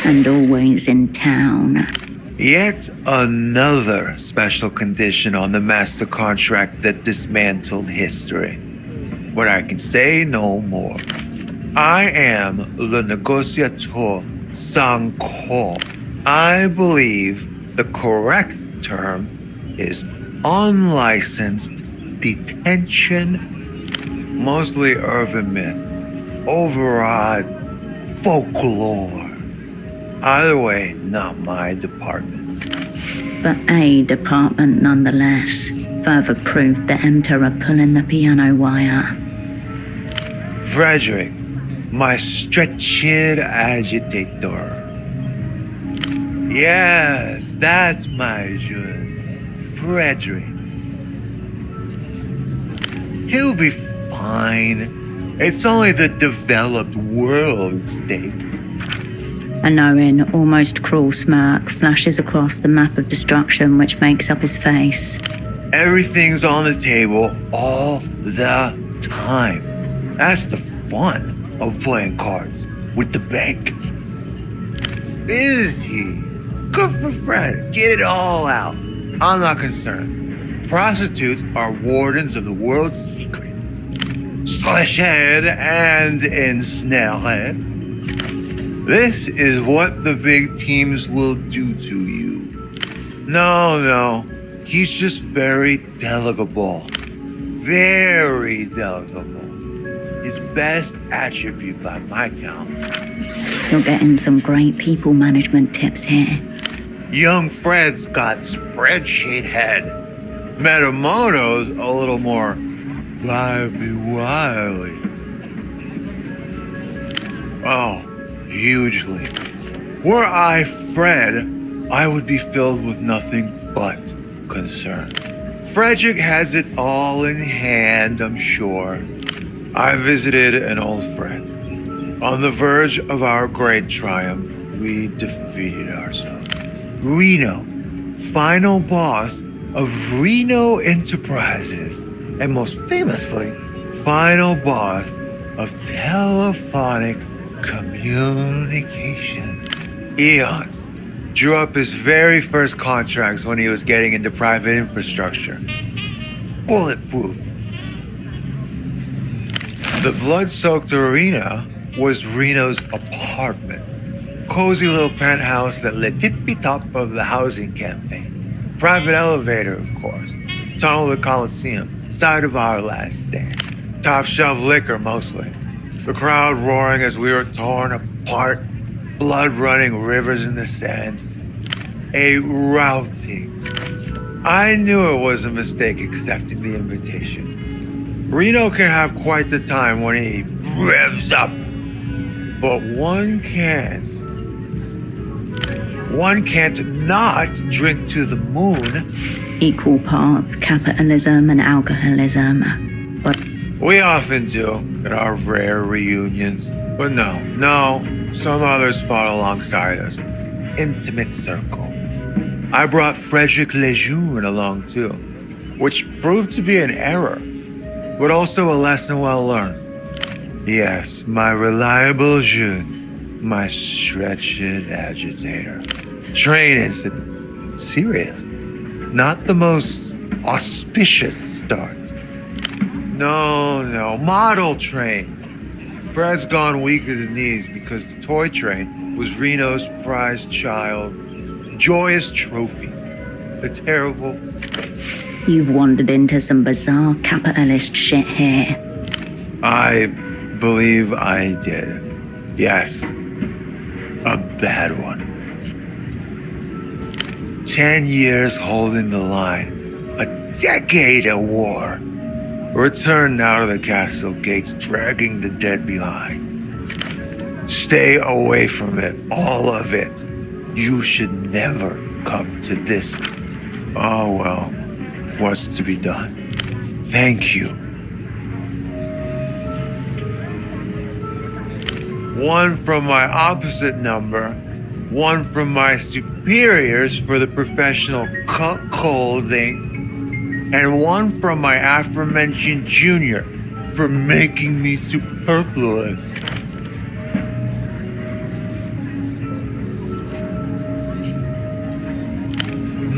Speaker 2: And always in town.
Speaker 11: Yet another special condition on the master contract that dismantled history. But I can say no more. I am le négociateur sans corps. I believe the correct term is unlicensed detention, mostly urban myth, overawed folklore. Either way, not my department.
Speaker 2: But a department nonetheless. Further proof that Enter are pulling the piano wire.
Speaker 11: Frederick, my stretched agitator. Yes, that's my Jeune. Frederick. He'll be fine. It's only the developed world at stake.
Speaker 2: A knowing, almost cruel smirk flashes across the map of destruction which makes up his face.
Speaker 11: Everything's on the table all the time. That's the fun of playing cards with the bank. Is he? Good for Fred. Get it all out. I'm not concerned. Prostitutes are wardens of the world's secrets. Slashed and ensnared. This is what the big teams will do to you. No. He's just very delegable. Very delegable. His best attribute by my count.
Speaker 2: You're getting some great people management tips here.
Speaker 11: Young Fred's got spreadsheet head. Metamoto's a little more vibey-wily. Oh, hugely. Were I Fred, I would be filled with nothing but concern. Frederick has it all in hand, I'm sure. I visited an old friend. On the verge of our great triumph, we defeated ourselves. Reno, final boss of Reno Enterprises, and most famously, final boss of telephonic communication. Eons drew up his very first contracts when he was getting into private infrastructure. Bulletproof. The blood-soaked arena was Reno's apartment. Cozy little penthouse at the tippy-top of the housing campaign. Private elevator, of course. Tunnel to Coliseum. Side of our last stand. Top shelf liquor, mostly. The crowd roaring as we were torn apart. Blood running rivers in the sand. A routing. I knew it was a mistake accepting the invitation. Reno can have quite the time when he revs up. But one can't not drink to the moon.
Speaker 2: Equal parts capitalism and alcoholism. But
Speaker 11: We often do at our rare reunions. But no, some others fought alongside us. Intimate circle. I brought Frederick Lejeune along too, which proved to be an error, but also a lesson well learned. Yes, my reliable Jeune, my stretched agitator. Train incident. Serious. Not the most auspicious start. No, model train. Fred's gone weak at the knees because the toy train was Reno's prized child. Joyous trophy. A terrible...
Speaker 2: You've wandered into some bizarre capitalist shit here.
Speaker 11: I believe I did. Yes. A bad one. 10 years holding the line. A decade of war. Return now to the castle gates, dragging the dead behind. Stay away from it, all of it. You should never come to this. Oh well, what's to be done? Thank you. One from my opposite number, one from my superiors for the professional cuckolding, and one from my aforementioned junior for making me superfluous.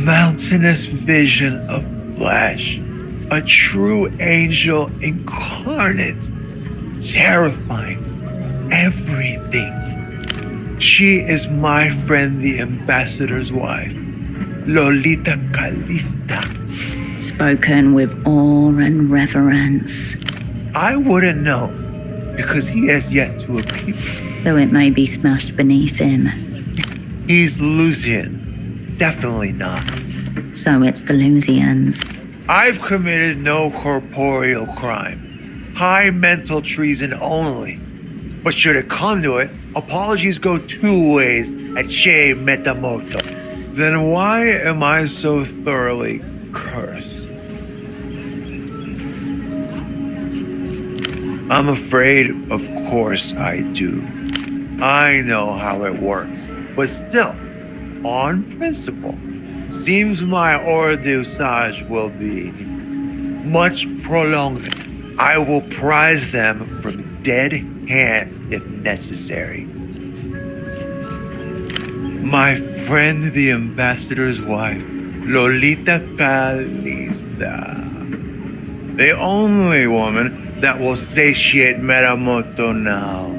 Speaker 11: Mountainous vision of flesh, a true angel incarnate, terrifying everything. She is my friend, the ambassador's wife, Lolita Calista.
Speaker 2: Spoken with awe and reverence.
Speaker 11: I wouldn't know, because he has yet to appear.
Speaker 2: Though it may be smashed beneath him.
Speaker 11: He's Lusian. Definitely not.
Speaker 2: So it's the Lusians.
Speaker 11: I've committed no corporeal crime. High mental treason only. But should it come to it, apologies go two ways at Shea Metamoto. Then why am I so thoroughly cursed? I'm afraid, of course I do. I know how it works. But still, on principle, seems my hors d'usage will be much prolonged. I will prize them from dead hands if necessary. My friend, the ambassador's wife, Lolita Calista. The only woman that will satiate Meramoto now.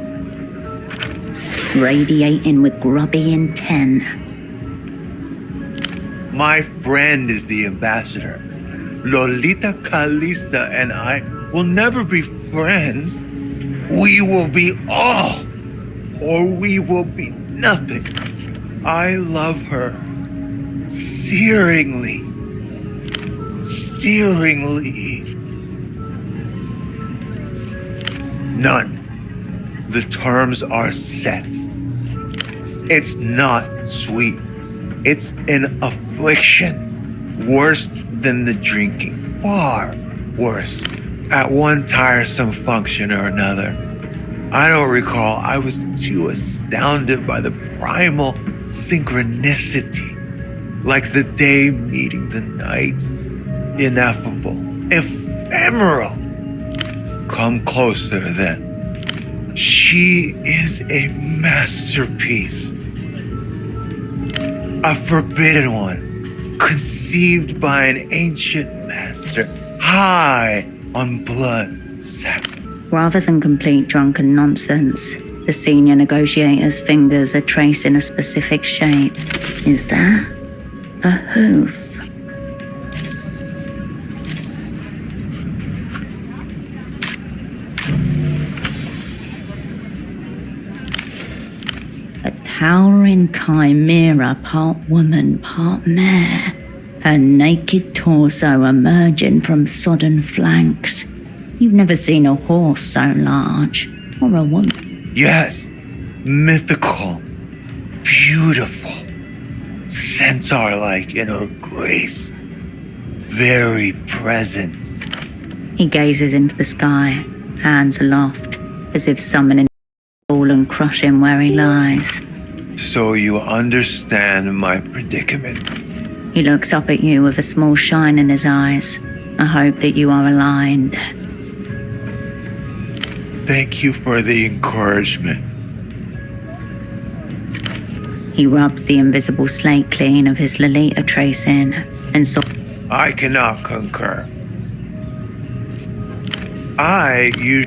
Speaker 2: Radiating with grubby intent.
Speaker 11: My friend is the ambassador. Lolita Calista and I will never be friends. We will be all, or we will be nothing. I love her searingly. Searingly. None. The terms are set. It's not sweet. It's an affliction. Worse than the drinking. Far worse. At one tiresome function or another. I don't recall. I was too astounded by the primal synchronicity. Like the day meeting the night. Ineffable. Ephemeral. Come closer then. She is a masterpiece. A forbidden one, conceived by an ancient master, high on blood sex.
Speaker 2: Rather than complete drunken nonsense, the senior negotiator's fingers are tracing a specific shape. Is that a hoof? A towering chimera, part woman, part mare. Her naked torso emerging from sodden flanks. You've never seen a horse so large, or a woman.
Speaker 11: Yes, mythical, beautiful, centaur-like in her grace, very present.
Speaker 2: He gazes into the sky, hands aloft, as if summoning fall and crush him where he lies.
Speaker 11: So you understand my predicament.
Speaker 2: He looks up at you with a small shine in his eyes. I hope that you are aligned.
Speaker 11: Thank you for the encouragement.
Speaker 2: He rubs the invisible slate clean of his Lolita tracing and so.
Speaker 11: I cannot concur. You.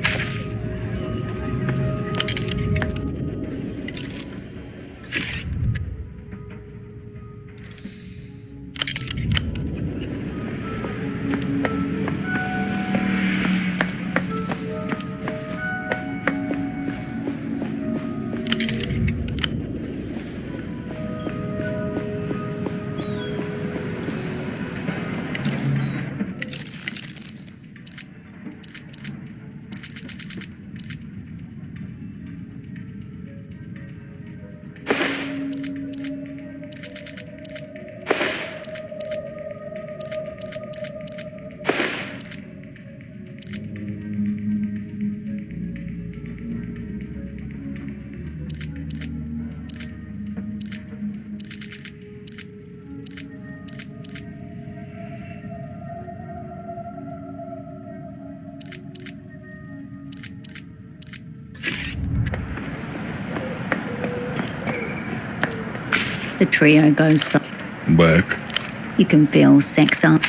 Speaker 2: The trio goes so.
Speaker 6: Back.
Speaker 2: You can feel sex up.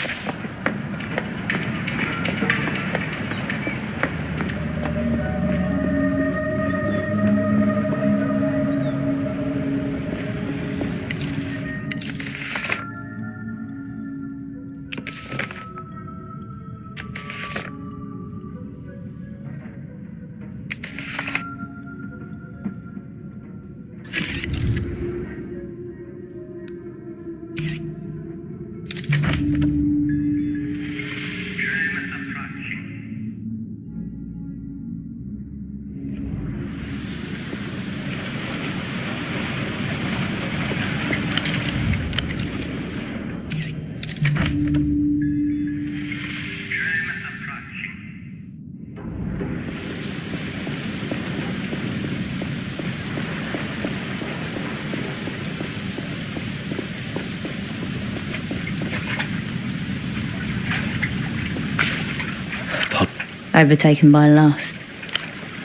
Speaker 2: Overtaken by lust.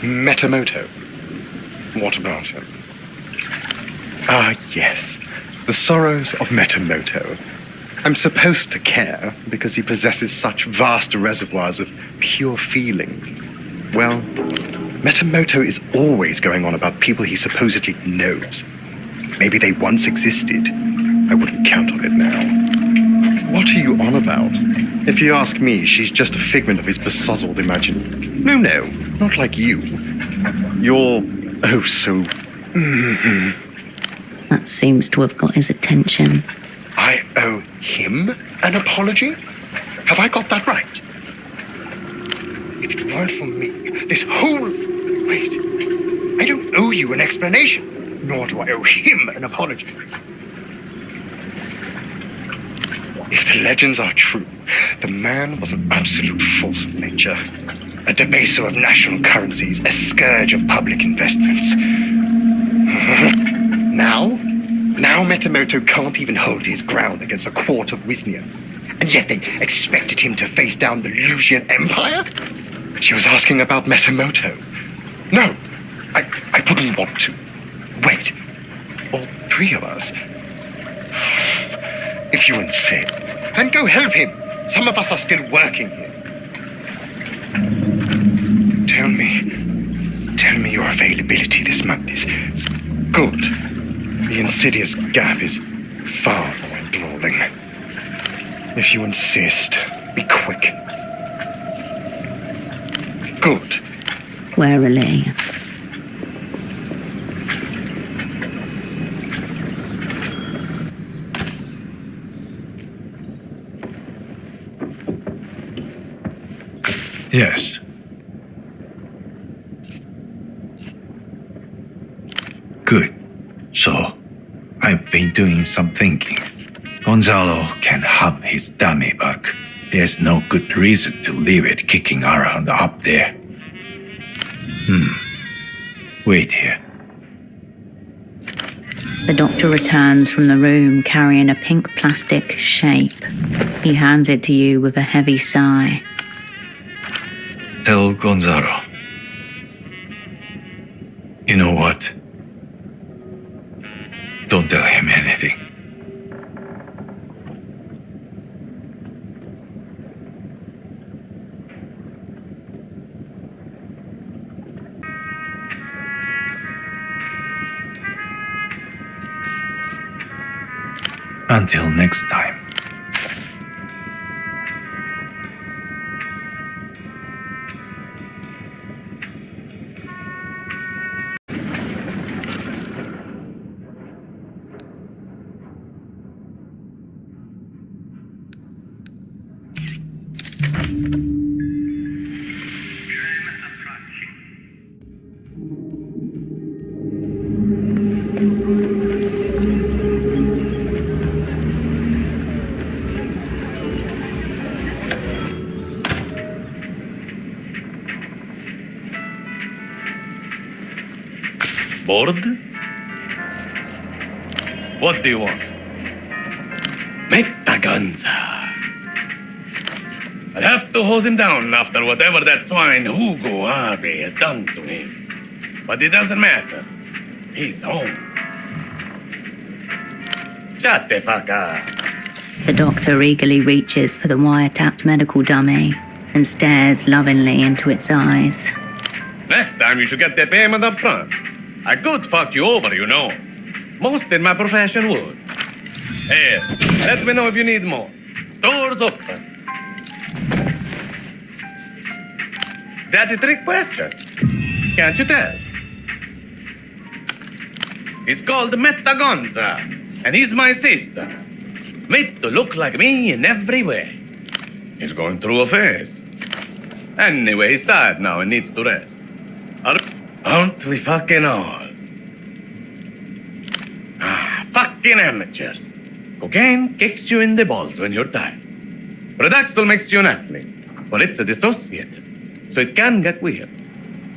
Speaker 12: Metamoto. What about him? Ah, yes. The sorrows of Metamoto. I'm supposed to care because he possesses such vast reservoirs of pure feeling. Well, Metamoto is always going on about people he supposedly knows. Maybe they once existed. I wouldn't count on it now. What are you on about? If you ask me, she's just a figment of his besozzled imagination. No, not like you. You're, oh, so...
Speaker 2: That seems to have got his attention.
Speaker 12: I owe him an apology? Have I got that right? If it weren't for me, this whole... Wait. I don't owe you an explanation, nor do I owe him an apology. If the legends are true, the man was an absolute force of nature. A debaser of national currencies, a scourge of public investments. Now Metamoto can't even hold his ground against a quart of Wisnia. And yet they expected him to face down the Lusian Empire? She was asking about Metamoto. No, I wouldn't want to. Wait, all three of us? If you insist, then go help him. Some of us are still working here. Tell me your availability this month is good. The insidious gap is far more enthralling. If you insist, be quick. Good.
Speaker 2: Warily.
Speaker 11: Yes. Good. So, I've been doing some thinking. Gonzalo can have his dummy back. There's no good reason to leave it kicking around up there. Wait here.
Speaker 2: The doctor returns from the room carrying a pink plastic shape. He hands it to you with a heavy sigh.
Speaker 11: Tell Gonzalo. You know what? Don't tell him anything. Until next time.
Speaker 10: Bored? What do you want? Metaganza. I'll have to hose him down after whatever that swine Hugo Abe has done to him. But it doesn't matter. He's home. Shut the fuck up.
Speaker 2: The doctor eagerly reaches for the wiretapped medical dummy and stares lovingly into its eyes.
Speaker 10: Next time you should get the payment up front. I could fuck you over, you know. Most in my profession would. Here, let me know if you need more. Store's open. That's a trick question. Can't you tell? He's called Metagonza, and he's my sister. Made to look like me in every way. He's going through a phase. Anyway, he's tired now and needs to rest. Aren't we fucking all? Fucking amateurs. Cocaine kicks you in the balls when you're tired. Redaxel makes you an athlete, but it's a dissociative, so it can get weird,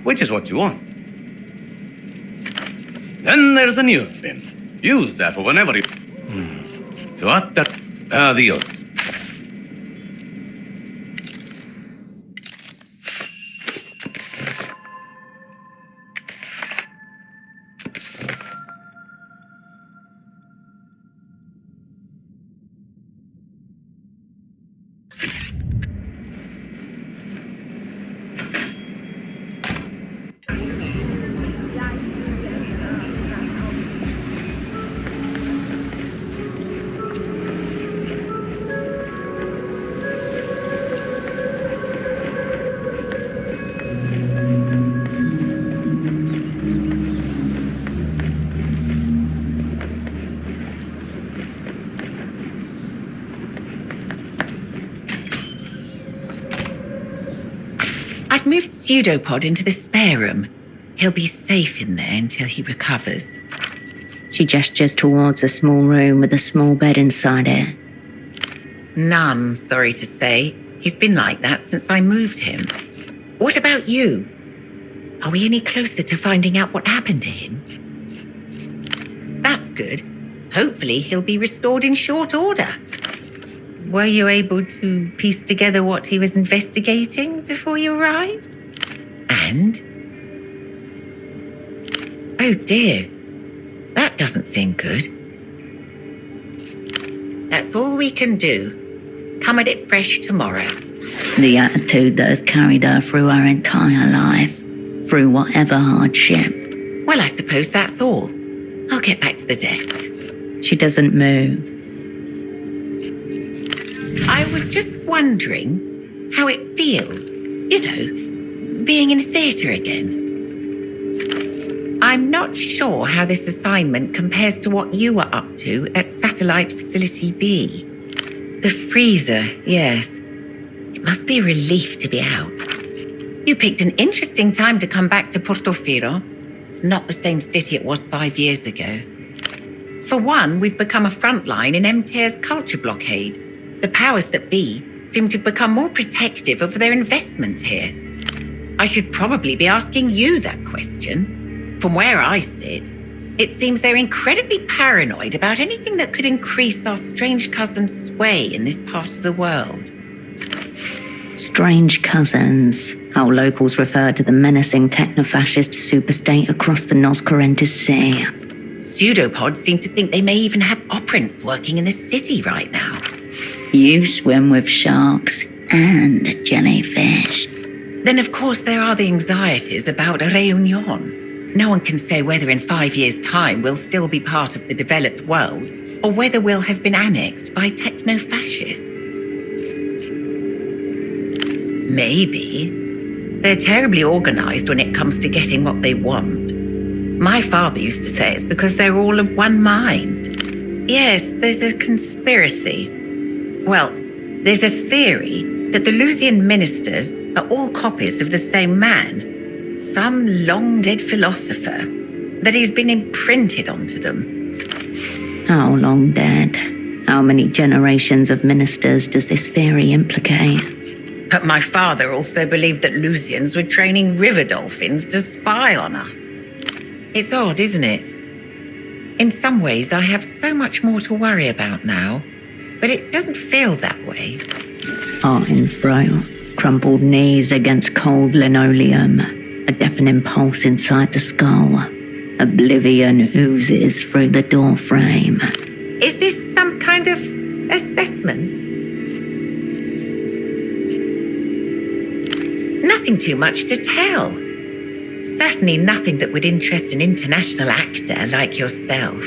Speaker 10: which is what you want. Then there's a new thing. Use that for whenever you... Adios.
Speaker 2: I've moved Pseudopod into the spare room. He'll be safe in there until he recovers. She gestures towards a small room with a small bed inside it.
Speaker 7: None, sorry to say. He's been like that since I moved him. What about you? Are we any closer to finding out what happened to him? That's good. Hopefully he'll be restored in short order. Were you able to piece together what he was investigating before you arrived? And? Oh dear. That doesn't seem good. That's all we can do. Come at it fresh tomorrow.
Speaker 2: The attitude that has carried her through her entire life, through whatever hardship.
Speaker 7: Well, I suppose that's all. I'll get back to the desk.
Speaker 2: She doesn't move.
Speaker 7: I was just wondering how it feels, being in theatre again. I'm not sure how this assignment compares to what you were up to at Satellite Facility B. The freezer, yes. It must be a relief to be out. You picked an interesting time to come back to Portofiro. It's not the same city it was 5 years ago. For one, we've become a front line in MTER's culture blockade. The powers that be seem to have become more protective of their investment here. I should probably be asking you that question. From where I sit, it seems they're incredibly paranoid about anything that could increase our strange cousin's sway in this part of the world.
Speaker 2: Strange cousins, how locals refer to the menacing techno-fascist superstate across the Noscarentis Sea.
Speaker 7: Pseudopods seem to think they may even have operants working in the city right now.
Speaker 2: You swim with sharks and jellyfish.
Speaker 7: Then of course there are the anxieties about a reunion. No one can say whether in 5 years' time we'll still be part of the developed world or whether we'll have been annexed by techno-fascists. Maybe. They're terribly organized when it comes to getting what they want. My father used to say it's because they're all of one mind. Yes, there's a conspiracy. Well, there's a theory that the Lusian ministers are all copies of the same man. Some long-dead philosopher, that he's been imprinted onto them.
Speaker 2: How long dead? How many generations of ministers does this theory implicate?
Speaker 7: But my father also believed that Lusians were training river dolphins to spy on us. It's odd, isn't it? In some ways, I have so much more to worry about now, but it doesn't feel that way.
Speaker 2: Heart in throat, crumpled knees against cold linoleum. A deafening pulse inside the skull. Oblivion oozes through the door frame.
Speaker 7: Is this some kind of assessment? Nothing too much to tell. Certainly nothing that would interest an international actor like yourself.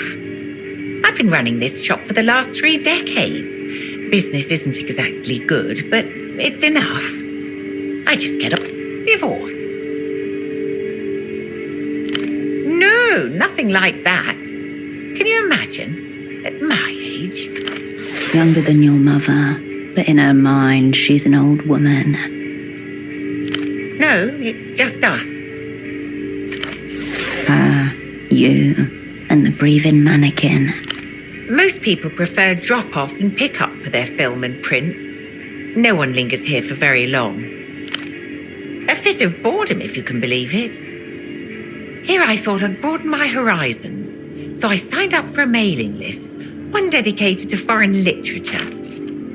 Speaker 7: I've been running this shop for the last 3 decades. Business isn't exactly good, but it's enough. I just get a divorce. No, nothing like that. Can you imagine? At my age.
Speaker 2: Younger than your mother, but in her mind, she's an old woman.
Speaker 7: No, it's just us.
Speaker 2: Her, you, and the breathing mannequin.
Speaker 7: Most people prefer drop-off and pick-up for their film and prints. No one lingers here for very long. A fit of boredom, if you can believe it. Here I thought I'd broaden my horizons, so I signed up for a mailing list, one dedicated to foreign literature.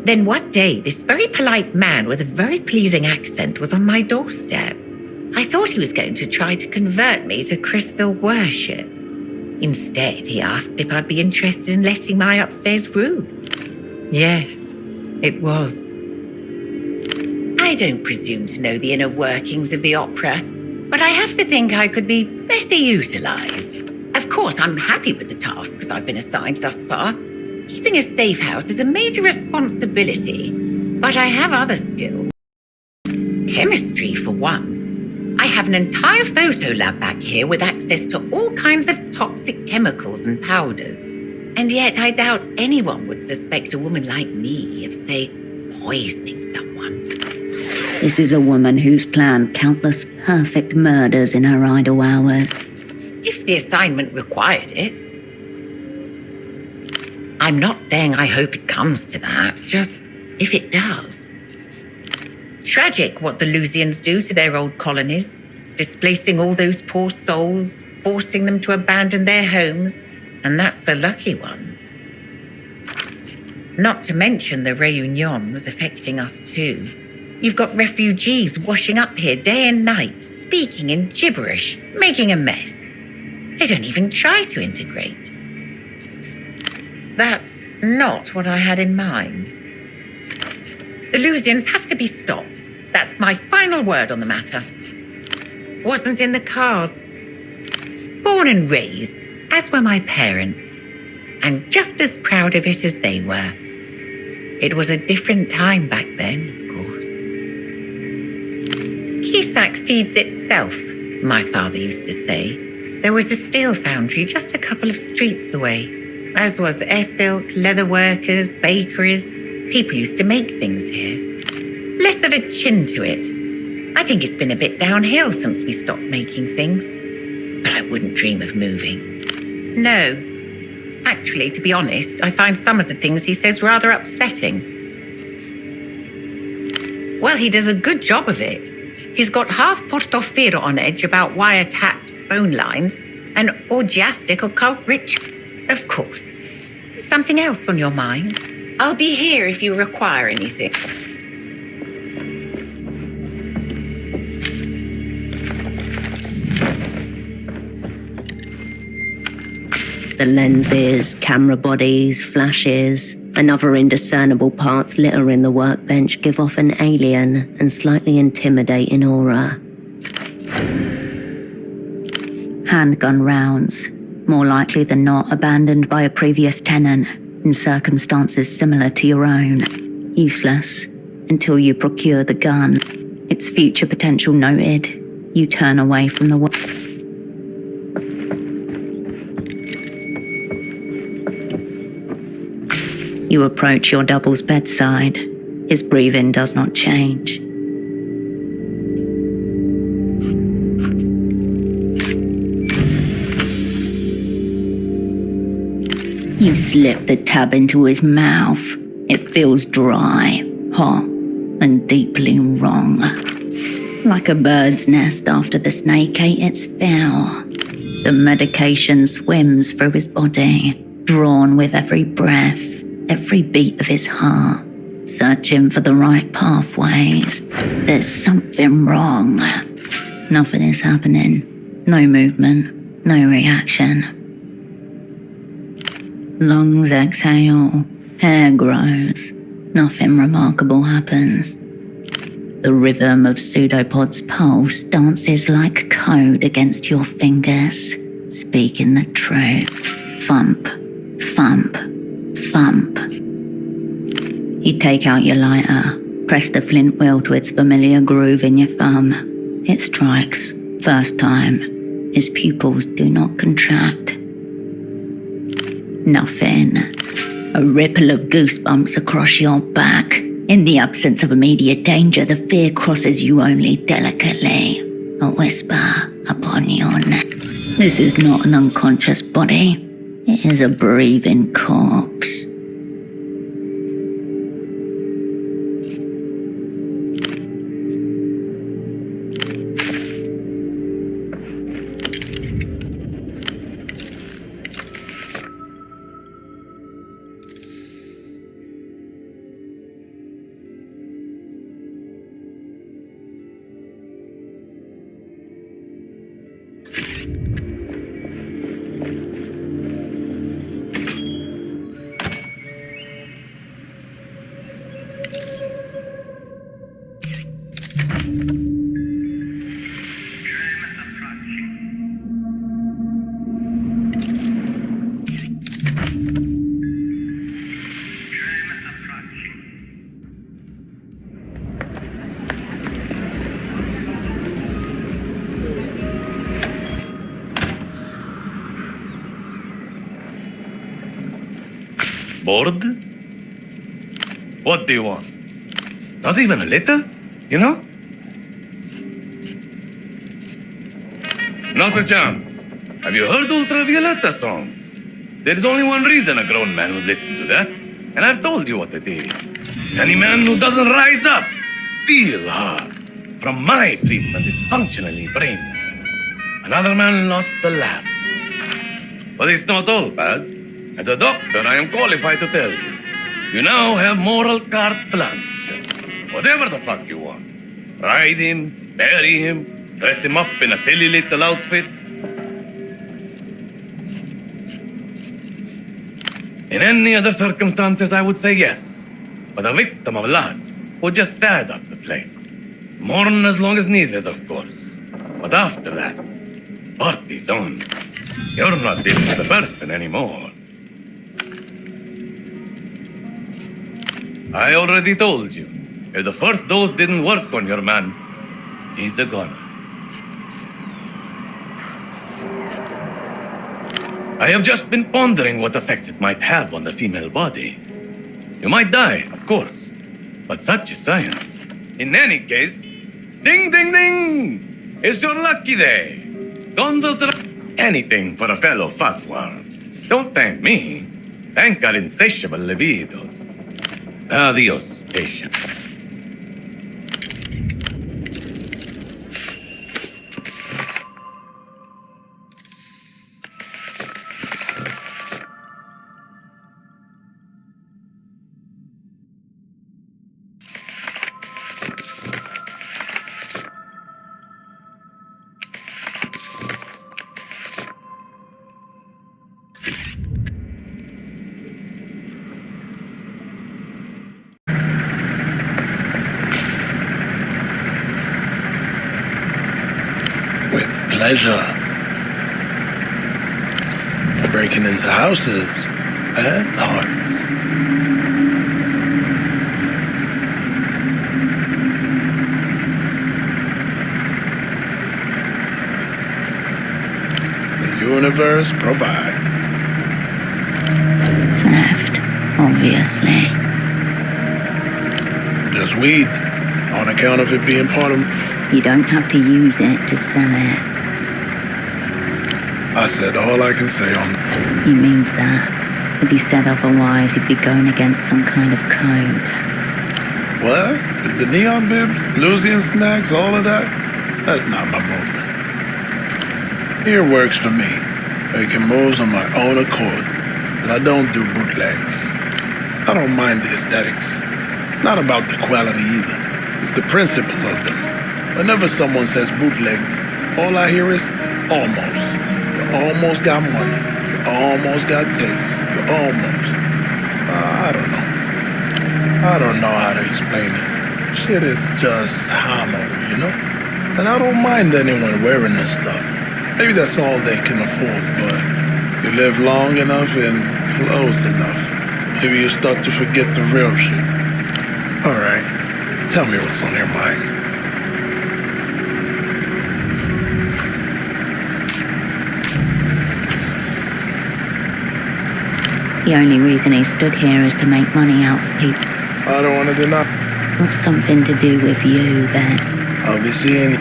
Speaker 7: Then one day, this very polite man with a very pleasing accent was on my doorstep. I thought he was going to try to convert me to crystal worship. Instead, he asked if I'd be interested in letting my upstairs room. Yes, it was. I don't presume to know the inner workings of the opera, but I have to think I could be better utilized. Of course, I'm happy with the tasks I've been assigned thus far. Keeping a safe house is a major responsibility, but I have other skills. Chemistry, for one. I have an entire photo lab back here with access to all kinds of toxic chemicals and powders. And yet I doubt anyone would suspect a woman like me of, say, poisoning someone.
Speaker 2: This is a woman who's planned countless perfect murders in her idle hours.
Speaker 7: If the assignment required it. I'm not saying I hope it comes to that, just if it does. Tragic what the Lusians do to their old colonies, displacing all those poor souls, forcing them to abandon their homes, and that's the lucky ones. Not to mention the reunions affecting us too. You've got refugees washing up here day and night, speaking in gibberish, making a mess. They don't even try to integrate. That's not what I had in mind. The Lusians have to be stopped. That's my final word on the matter. Wasn't in the cards. Born and raised, as were my parents, and just as proud of it as they were. It was a different time back then, of course. Quisach feeds itself, my father used to say. There was a steel foundry just a couple of streets away, as was silk, leather workers, bakeries. People used to make things here. Less of a chin to it. I think it's been a bit downhill since we stopped making things. But I wouldn't dream of moving. No. Actually, to be honest, I find some of the things he says rather upsetting. Well, he does a good job of it. He's got half Portofiro on edge about wiretapped phone lines and orgiastic occult rituals. Of course. Something else on your mind? I'll be here if you require anything.
Speaker 2: The lenses, camera bodies, flashes, and other indiscernible parts littering the workbench give off an alien and slightly intimidating aura. Handgun rounds, more likely than not abandoned by a previous tenant in circumstances similar to your own. Useless until you procure the gun. Its future potential noted, you turn away from the work. You approach your double's bedside. His breathing does not change. You slip the tab into his mouth. It feels dry, hot, and deeply wrong. Like a bird's nest after the snake ate its fill. The medication swims through his body, drawn with every breath. Every beat of his heart, searching for the right pathways. There's something wrong. Nothing is happening. No movement, no reaction. Lungs exhale, hair grows. Nothing remarkable happens. The rhythm of Pseudopod's pulse dances like code against your fingers, speaking the truth. Thump, thump. Thump. You take out your lighter, press the flint wheel to its familiar groove in your thumb. It strikes, first time. His pupils do not contract. Nothing. A ripple of goosebumps across your back. In the absence of immediate danger, the fear crosses you only delicately. A whisper upon your neck. This is not an unconscious body. It is a breathing corpse.
Speaker 10: Bored? What do you want? Not even a letter? You know? Not a chance. Have you heard Ultravioletta songs? There is only one reason a grown man would listen to that, and I've told you what it is. Any man who doesn't rise up, steal hard, from my treatment is functionally brain dead. Another man lost the last. But it's not all bad. As a doctor, I am qualified to tell you. You now have moral carte blanche. Whatever the fuck you want. Ride him, bury him, dress him up in a silly little outfit. In any other circumstances, I would say yes. But a victim of loss would just sad up the place. Mourn as long as needed, of course. But after that, party's on. You're not dealing with the person anymore. I already told you. If the first dose didn't work on your man, he's a goner. I have just been pondering what effects it might have on the female body. You might die, of course, but such is science. In any case, ding ding ding! It's your lucky day. Anything for a fellow fatworm. Don't thank me. Thank our insatiable libidos. Adios, patient.
Speaker 13: Pleasure. Breaking into houses and hearts. The universe provides.
Speaker 2: Theft, obviously.
Speaker 13: Just weed, on account of it being part of...
Speaker 2: You don't have to use it to sell it.
Speaker 13: I said all I can say on...
Speaker 2: He means that. If he said otherwise, he'd be going against some kind of code.
Speaker 13: What? With the neon bibs, Lucian snacks, all of that? That's not my movement. Here works for me. Making moves on my own accord. And I don't do bootlegs. I don't mind the aesthetics. It's not about the quality either. It's the principle of them. Whenever someone says bootleg, all I hear is almost. You almost got money. You almost got taste. You almost. I don't know. I don't know how to explain it. Shit is just hollow, you know? And I don't mind anyone wearing this stuff. Maybe that's all they can afford, but you live long enough and close enough. Maybe you start to forget the real shit. All right. Tell me what's on your mind.
Speaker 2: The only reason he stood here is to make money out of people.
Speaker 13: I don't want to deny.
Speaker 2: What's something to do with you, then?
Speaker 13: I'll be seeing you.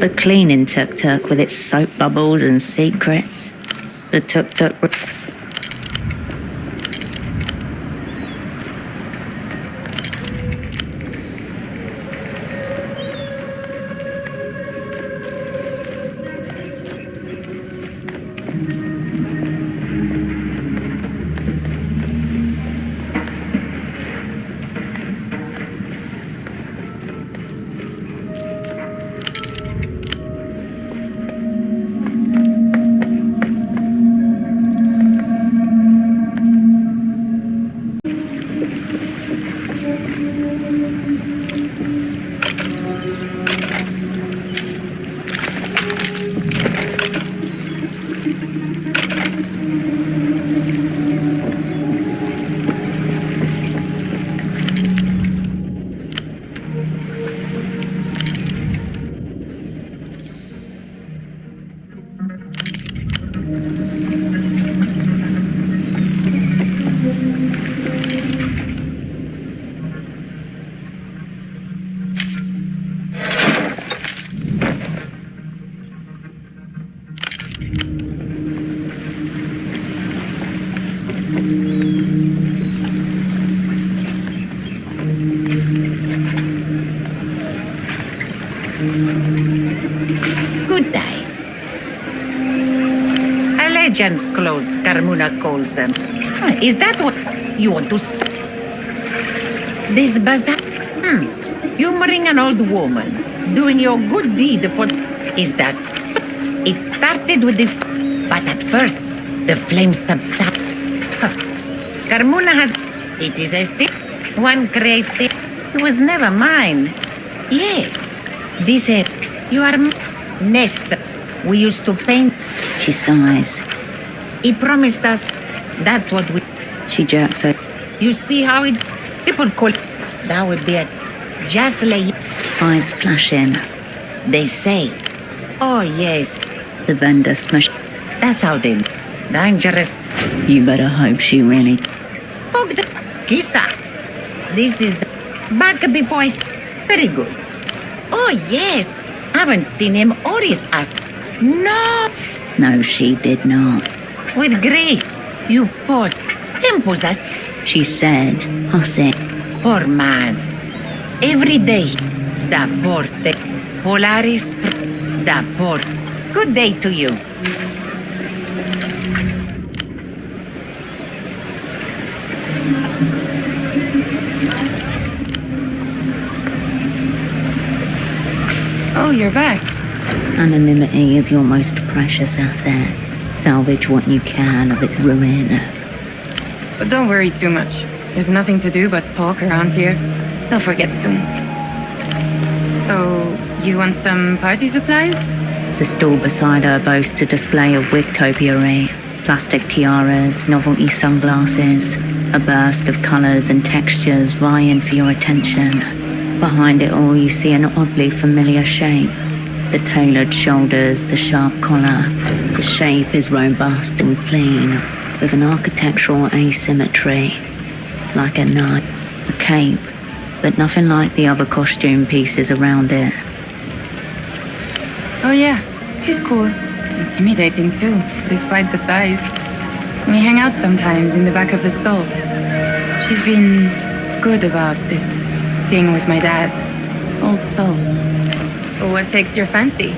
Speaker 2: The cleaning tuk-tuk with its soap bubbles and secrets. The tuk-tuk...
Speaker 7: Good day. Legends clothes, Carmuna calls them. Is that what you want to... This bazaar? Humoring an old woman, doing your good deed for... Is that... It started with the... But at first, the flames subside. Carmuna has... It is a sin. One creates the... It was never mine. Yes. This is... You are... Nest. We used to paint...
Speaker 2: She sighs.
Speaker 7: He promised us. That's what we...
Speaker 2: She jerks her.
Speaker 7: You see how it... People call... That would be it. Just like...
Speaker 2: Eyes flashing.
Speaker 7: They say... Oh, yes.
Speaker 2: The vendor smashed.
Speaker 7: That's how they... Dangerous.
Speaker 2: You better hope she really...
Speaker 7: Fuck the... Quisach. This is the... Back before I... Very good. Oh, yes. Haven't seen him or his ass. No.
Speaker 2: No, she did not.
Speaker 7: With grief. You poor... Tempo's ass.
Speaker 2: She said, hussy.
Speaker 7: Poor man. Every day. Da porte. Polaris. Da port. Good day to you.
Speaker 4: Oh, you're back.
Speaker 2: Anonymity is your most precious asset. Salvage what you can of its ruin.
Speaker 4: But don't worry too much. There's nothing to do but talk around here. They'll forget soon. So, you want some party supplies?
Speaker 2: The stall beside her boasts a display of wig topiary, plastic tiaras, novelty sunglasses, a burst of colours and textures vying for your attention. Behind it all, you see an oddly familiar shape. The tailored shoulders, the sharp collar. The shape is robust and clean, with an architectural asymmetry. Like a knife, a cape, but nothing like the other costume pieces around it.
Speaker 4: Oh yeah, she's cool. Intimidating too, despite the size. We hang out sometimes in the back of the stall. She's been good about this thing with my dad. Old soul. What takes your fancy?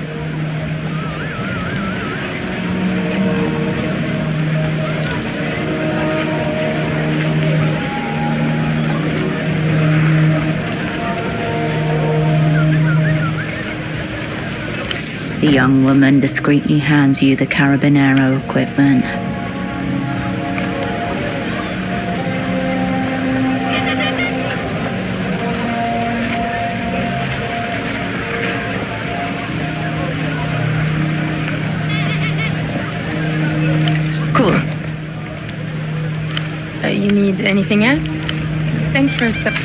Speaker 2: The young woman discreetly hands you the carabinero equipment.
Speaker 4: Cool. You need anything else? Thanks for stuff.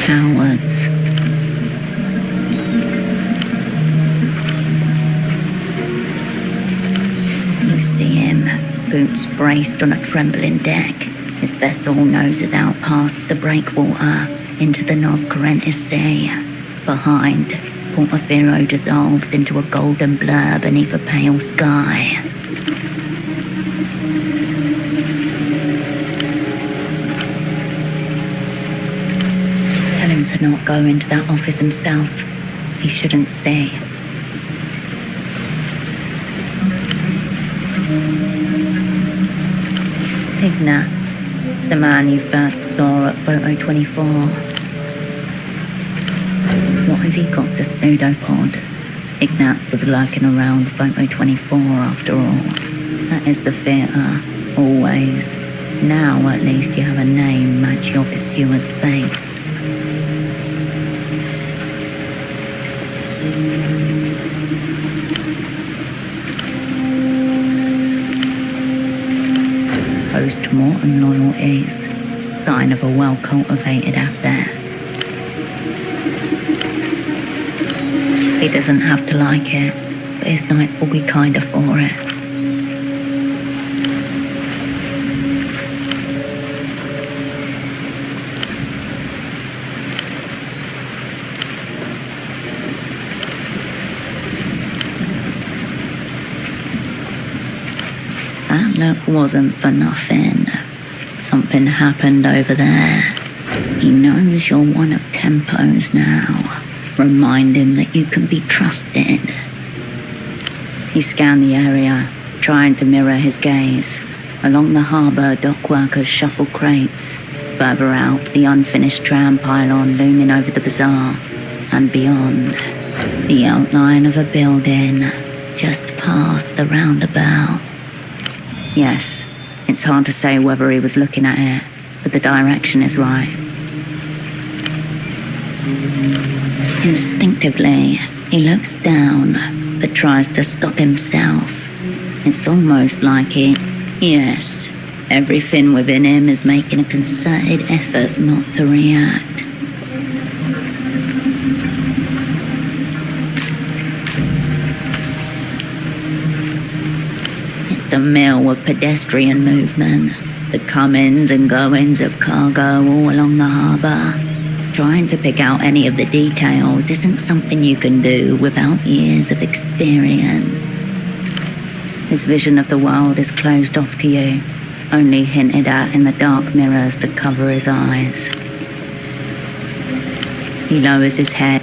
Speaker 2: Cowards. You see him, boots braced on a trembling deck. His vessel noses out past the breakwater into the Nos Correntes Sea. Behind, Portofiro dissolves into a golden blur beneath a pale sky. Tell him to not go into that office himself. He shouldn't see. Ignatz, the man you first saw at Photo 24. What had he got the pseudopod? Ignatz was lurking around Photo 24 after all. That is the theatre, always. Now at least you have a name match your pursuer's face. Post-mortem loyalties, sign of a well-cultivated asset. He doesn't have to like it, but his nights will be kinder for it. That look wasn't for nothing. Something happened over there. He knows you're one of Tempo's now. Remind him that you can be trusted. You scan the area, trying to mirror his gaze. Along the harbour, dock workers shuffle crates. Further out, the unfinished tram pylon looming over the bazaar. And beyond, the outline of a building, just past the roundabout. Yes, it's hard to say whether he was looking at it, but the direction is right. Instinctively, he looks down, but tries to stop himself. It's almost like yes, everything within him is making a concerted effort not to react. It's a mill of pedestrian movement, the comings and goings of cargo all along the harbour. Trying to pick out any of the details isn't something you can do without years of experience. His vision of the world is closed off to you, only hinted at in the dark mirrors that cover his eyes. He lowers his head.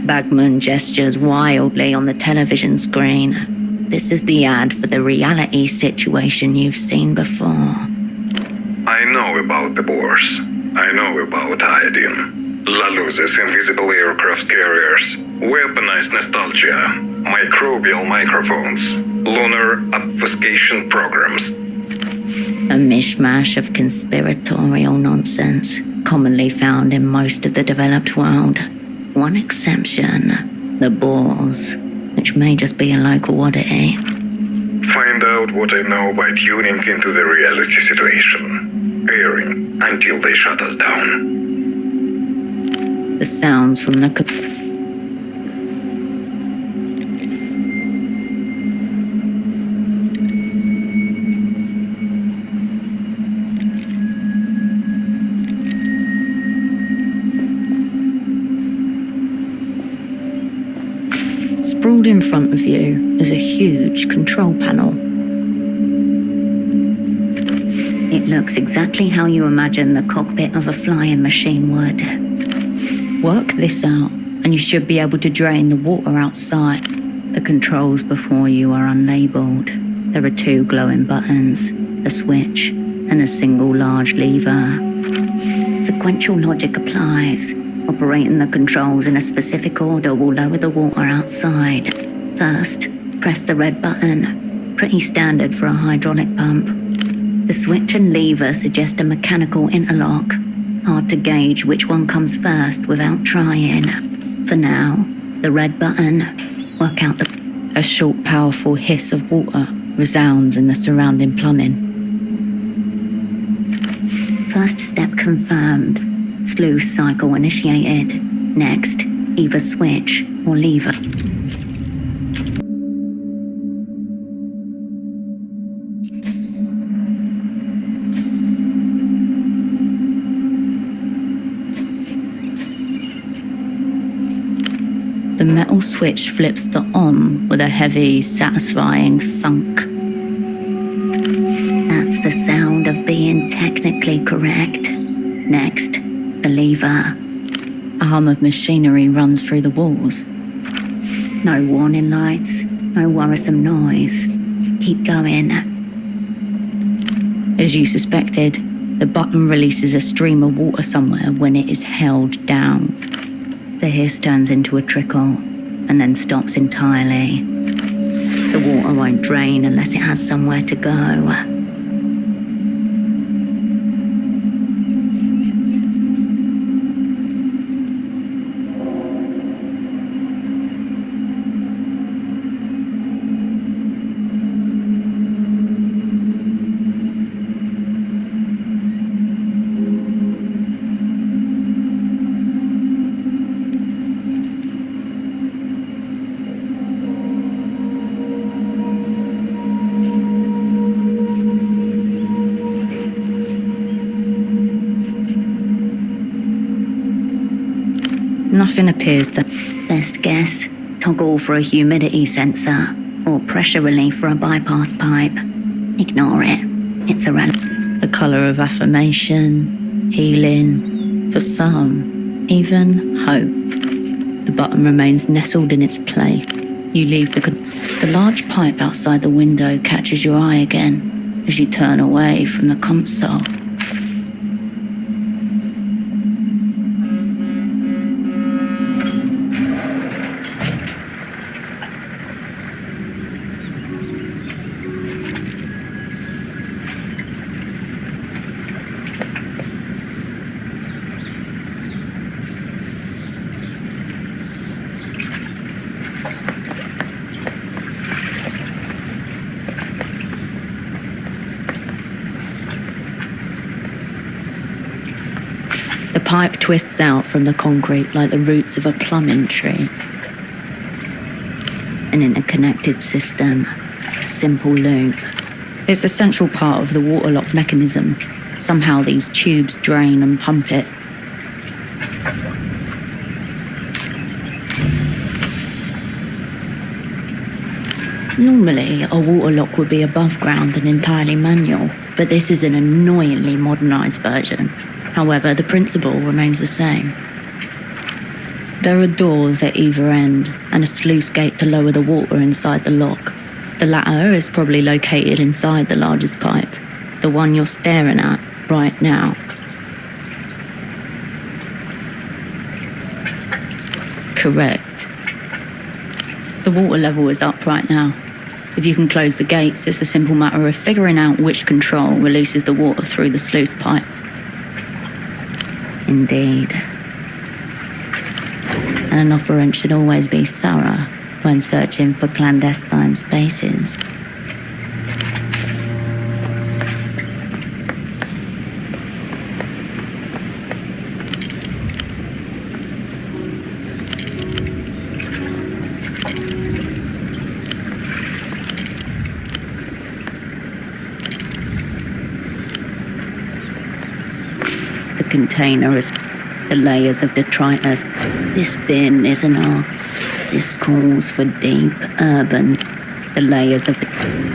Speaker 2: Bagman gestures wildly on the television screen. This is the ad for the reality situation you've seen before.
Speaker 6: I know about the Boers. I know about hiding. La Luz's invisible aircraft carriers, weaponized nostalgia, microbial microphones, lunar obfuscation programs.
Speaker 2: A mishmash of conspiratorial nonsense, commonly found in most of the developed world. One exception, the Boers, which may just be a local oddity.
Speaker 6: Find out what I know by tuning into the reality situation. Airing until they shut us down.
Speaker 2: The sounds from the Sprawled in front of you is a huge control panel. It looks exactly how you imagine the cockpit of a flying machine would. Work this out, and you should be able to drain the water outside. The controls before you are unlabeled. There are 2 glowing buttons, a switch, and a single large lever. It's a sequential logic applies. Operating the controls in a specific order will lower the water outside. First, press the red button. Pretty standard for a hydraulic pump. The switch and lever suggest a mechanical interlock. Hard to gauge which one comes first without trying. For now, the red button. Work out the...
Speaker 4: A short, powerful hiss of water resounds in the surrounding plumbing.
Speaker 2: First step confirmed. Sluice cycle initiated. Next, either switch or lever.
Speaker 4: The metal switch flips the on with a heavy, satisfying thunk.
Speaker 2: That's the sound of being technically correct. Next, the lever.
Speaker 4: A hum of machinery runs through the walls.
Speaker 2: No warning lights, no worrisome noise. Keep going.
Speaker 4: As you suspected, the button releases a stream of water somewhere when it is held down.
Speaker 2: The hiss turns into a trickle, and then stops entirely. The water won't drain unless it has somewhere to go.
Speaker 4: Nothing appears to...
Speaker 2: Best guess, toggle for a humidity sensor, or pressure relief for a bypass pipe. Ignore it. It's irrelevant.
Speaker 4: The colour of affirmation, healing, for some, even hope. The button remains nestled in its place. You leave the large pipe outside the window catches your eye again as you turn away from the console. The pipe twists out from the concrete like the roots of a plumbing tree.
Speaker 2: An interconnected system. Simple loop.
Speaker 4: It's a central part of the water lock mechanism. Somehow these tubes drain and pump it. Normally, a water lock would be above ground and entirely manual, but this is an annoyingly modernised version. However, the principle remains the same. There are doors at either end and a sluice gate to lower the water inside the lock. The latter is probably located inside the largest pipe, the one you're staring at right now. Correct. The water level is up right now. If you can close the gates, it's a simple matter of figuring out which control releases the water through the sluice pipe.
Speaker 2: Indeed. And an operant should always be thorough when searching for clandestine spaces. The container is the layers of detritus. This bin is enough. This calls for deep urban. The layers of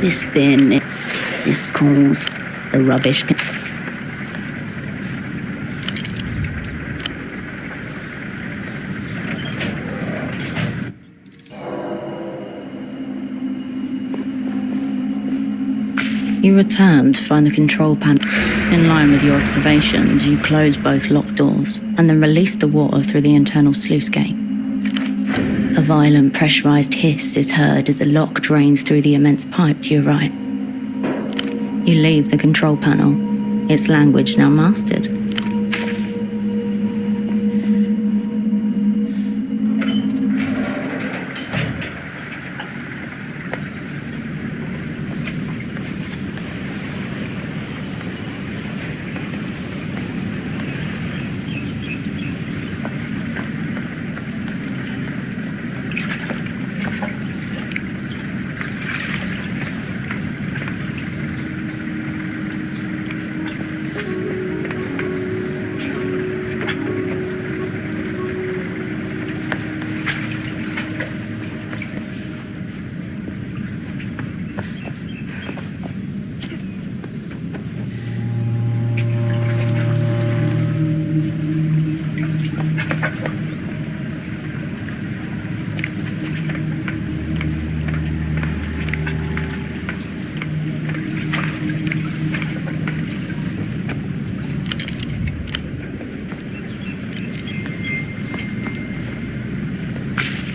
Speaker 2: this bin. This calls for the rubbish.
Speaker 4: You return to find the control panel.
Speaker 2: In line with your observations, you close both lock doors and then release the water through the internal sluice gate. A violent pressurized hiss is heard as the lock drains through the immense pipe to your right. You leave the control panel, its language now mastered.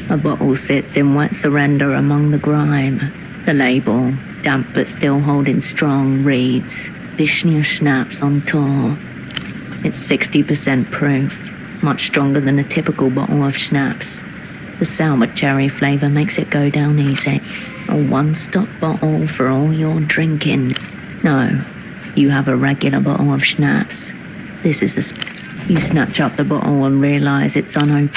Speaker 2: A bottle sits in wet surrender among the grime. The label, damp but still holding strong, reads, Vishnia Schnapps on tour. It's 60% proof, much stronger than a typical bottle of schnapps. The sour cherry flavour makes it go down easy. A one-stop bottle for all your drinking. No, you have a regular bottle of schnapps. This is You snatch up the bottle and realise it's unopened.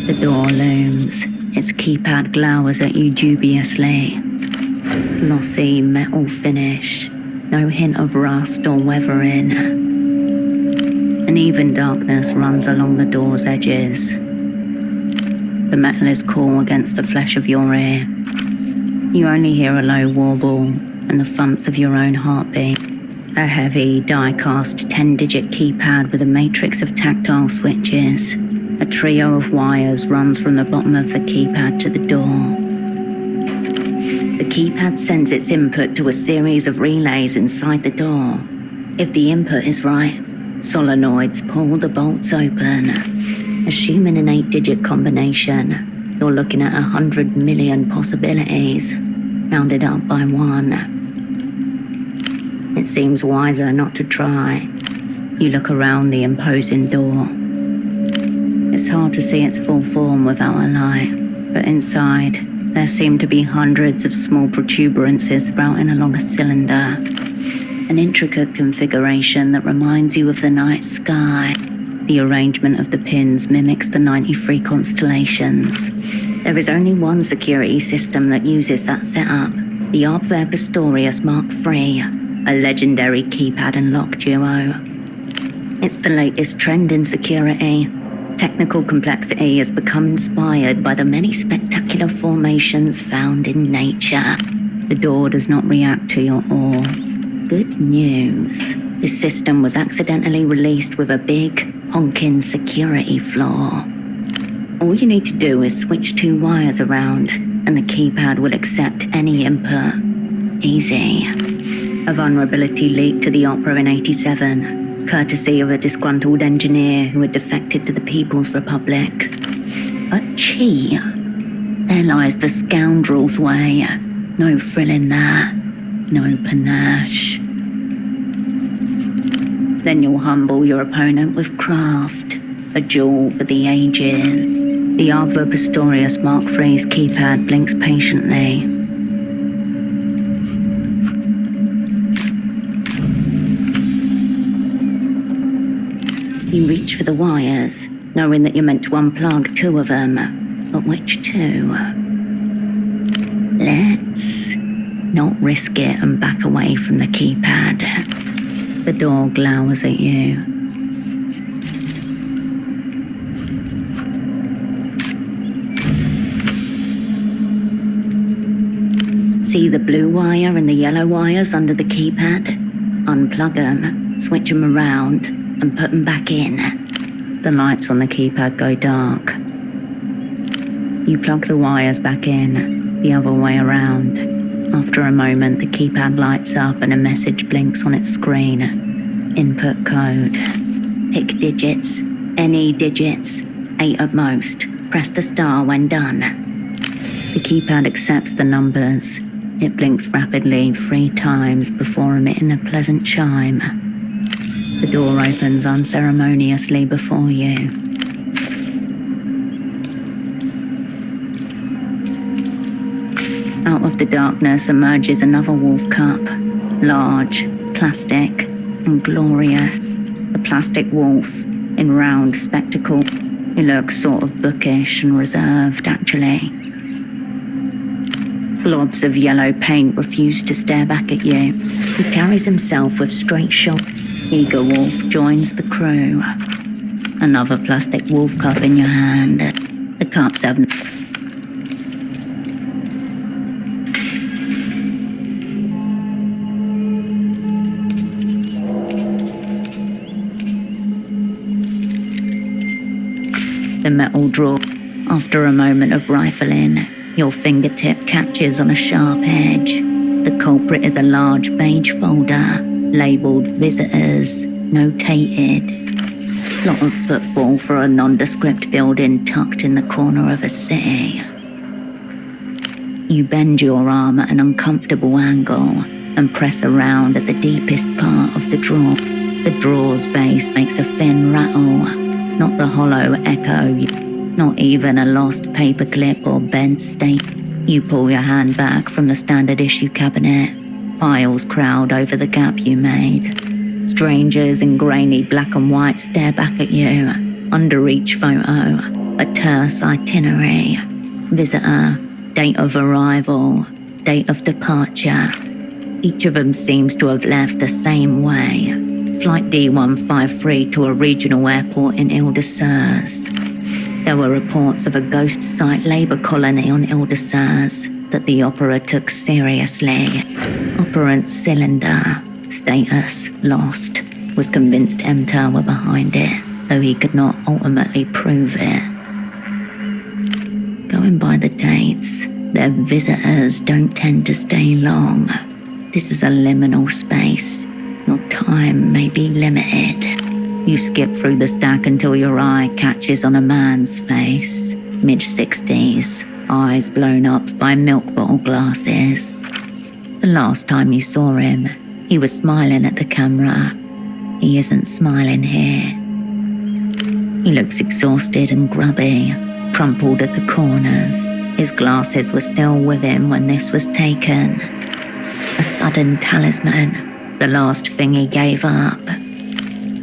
Speaker 2: The door looms. Its keypad glowers at you dubiously. Glossy metal finish. No hint of rust or weathering. An even darkness runs along the door's edges. The metal is cool against the flesh of your ear. You only hear a low warble and the thumps of your own heartbeat. A heavy, die-cast 10-digit keypad with a matrix of tactile switches. A trio of wires runs from the bottom of the keypad to the door. The keypad sends its input to a series of relays inside the door. If the input is right, solenoids pull the bolts open. Assuming an 8-digit combination, you're looking at 100 million possibilities, rounded up by 1. It seems wiser not to try. You look around the imposing door. It's hard to see its full form without a light, but inside, there seem to be hundreds of small protuberances sprouting along a cylinder. An intricate configuration that reminds you of the night sky. The arrangement of the pins mimics the 93 constellations. There is only one security system that uses that setup, the Operant Bureau Mark III, a legendary keypad and lock duo. It's the latest trend in security. Technical complexity has become inspired by the many spectacular formations found in nature. The door does not react to your awe. Good news. This system was accidentally released with a big, honking security flaw. All you need to do is switch 2 wires around, and the keypad will accept any input. Easy. A vulnerability leaked to the Opera in '87. Courtesy of a disgruntled engineer who had defected to the People's Republic. But gee, there lies the scoundrel's way. No thrill in that. no panache. Then you'll humble your opponent with craft, a jewel for the ages. The Operant Bureau's Mark III's keypad blinks patiently. You reach for the wires, knowing that you're meant to unplug 2 of them. But which 2? Let's not risk it and back away from the keypad. The door glowers at you. See the blue wire and the yellow wires under the keypad? Unplug them, switch them around, and put them back in. The lights on the keypad go dark. You plug the wires back in, the other way around. After a moment, the keypad lights up and a message blinks on its screen. Input code. Pick digits. Any digits. 8 at most. Press the star when done. The keypad accepts the numbers. It blinks rapidly 3 times before emitting a pleasant chime. The door opens unceremoniously before you. Out of the darkness emerges another wolf cup. Large, plastic, and glorious. A plastic wolf in round spectacles. He looks sort of bookish and reserved, actually. Blobs of yellow paint refuse to stare back at you. He carries himself with straight shot. Eager wolf joins the crew. Another plastic wolf cup in your hand. The cups have... The metal drawer. After a moment of rifling, your fingertip catches on a sharp edge. The culprit is a large beige folder, labelled Visitors, notated. Lot of footfall for a nondescript building tucked in the corner of a city. You bend your arm at an uncomfortable angle and press around at the deepest part of the drawer. The drawer's base makes a thin rattle. Not the hollow echo, not even a lost paperclip or bent stake. You pull your hand back from the standard issue cabinet. Files crowd over the gap you made. Strangers in grainy black and white stare back at you. Under each photo, a terse itinerary. Visitor, date of arrival, date of departure. Each of them seems to have left the same way. Flight D153 to a regional airport in Ile-de-Serres. There were reports of a ghost site labour colony on Ile-de-Serres that the opera took seriously. Operant cylinder, status lost, was convinced MTAR were behind it, though he could not ultimately prove it. Going by the dates, their visitors don't tend to stay long. This is a liminal space. Your time may be limited. You skip through the stack until your eye catches on a man's face. Mid-60s, eyes blown up by milk bottle glasses. The last time you saw him, he was smiling at the camera. He isn't smiling here. He looks exhausted and grubby, crumpled at the corners. His glasses were still with him when this was taken. A sudden talisman. The last thing he gave up.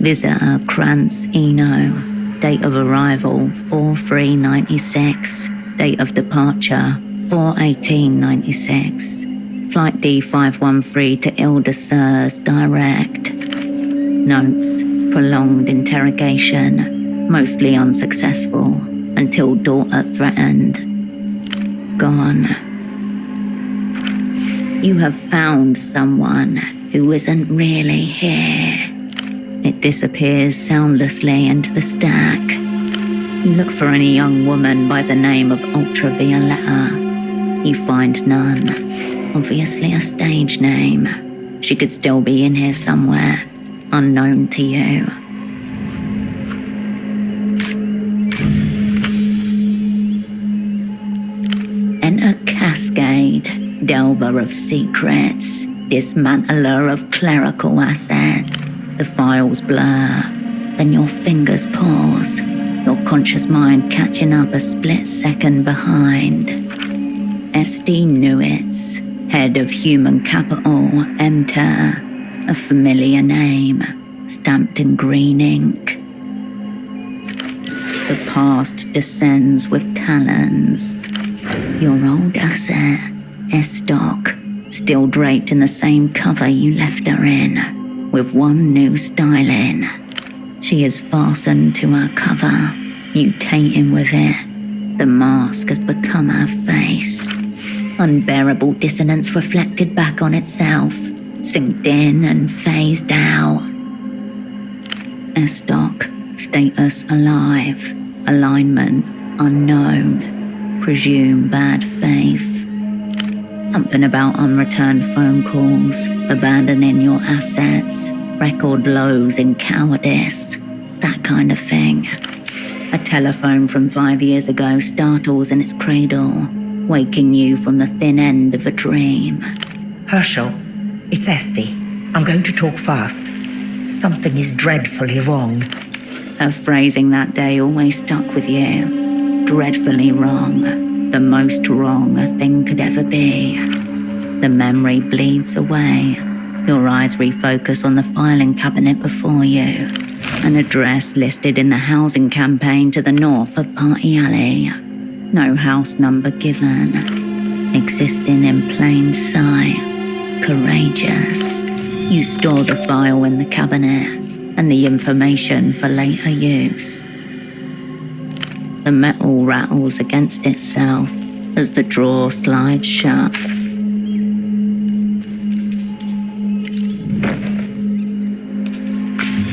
Speaker 2: Visitor Krantz Eno. Date of arrival 4/3/96. Date of departure 4/18/96. Flight D513 to Ile-de-Serres direct. Notes. Prolonged interrogation. Mostly unsuccessful. Until daughter threatened. Gone. You have found someone who isn't really here. It disappears soundlessly into the stack. You look for any young woman by the name of Ultravioletta. You find none. Obviously a stage name. She could still be in here somewhere, unknown to you. Enter Cascade, delver of secrets. dismantler of clerical asset. The files blur, then your fingers pause, your conscious mind catching up a split second behind. SD Newitz, head of human capital, enter, a familiar name, stamped in green ink. The past descends with talons. Your old asset, S-Doc, still draped in the same cover you left her in, with one new styling. She is fastened to her cover, mutating with it. The mask has become her face. Unbearable dissonance reflected back on itself, synced in and phased out. S-Doc, status alive, alignment unknown, presume bad faith. Something about unreturned phone calls, abandoning your assets, record lows in cowardice, that kind of thing. A telephone from 5 years ago startles in its cradle, waking you from the thin end of a dream.
Speaker 14: Hershel, it's Esty. I'm going to talk fast. Something is dreadfully wrong.
Speaker 2: Her phrasing that day always stuck with you. Dreadfully wrong. The most wrong a thing could ever be. The memory bleeds away. Your eyes refocus on the filing cabinet before you. An address listed in the housing campaign to the north of Party Alley. No house number given. Existing in plain sight. Courageous. You store the file in the cabinet and the information for later use. The metal rattles against itself as the drawer slides shut.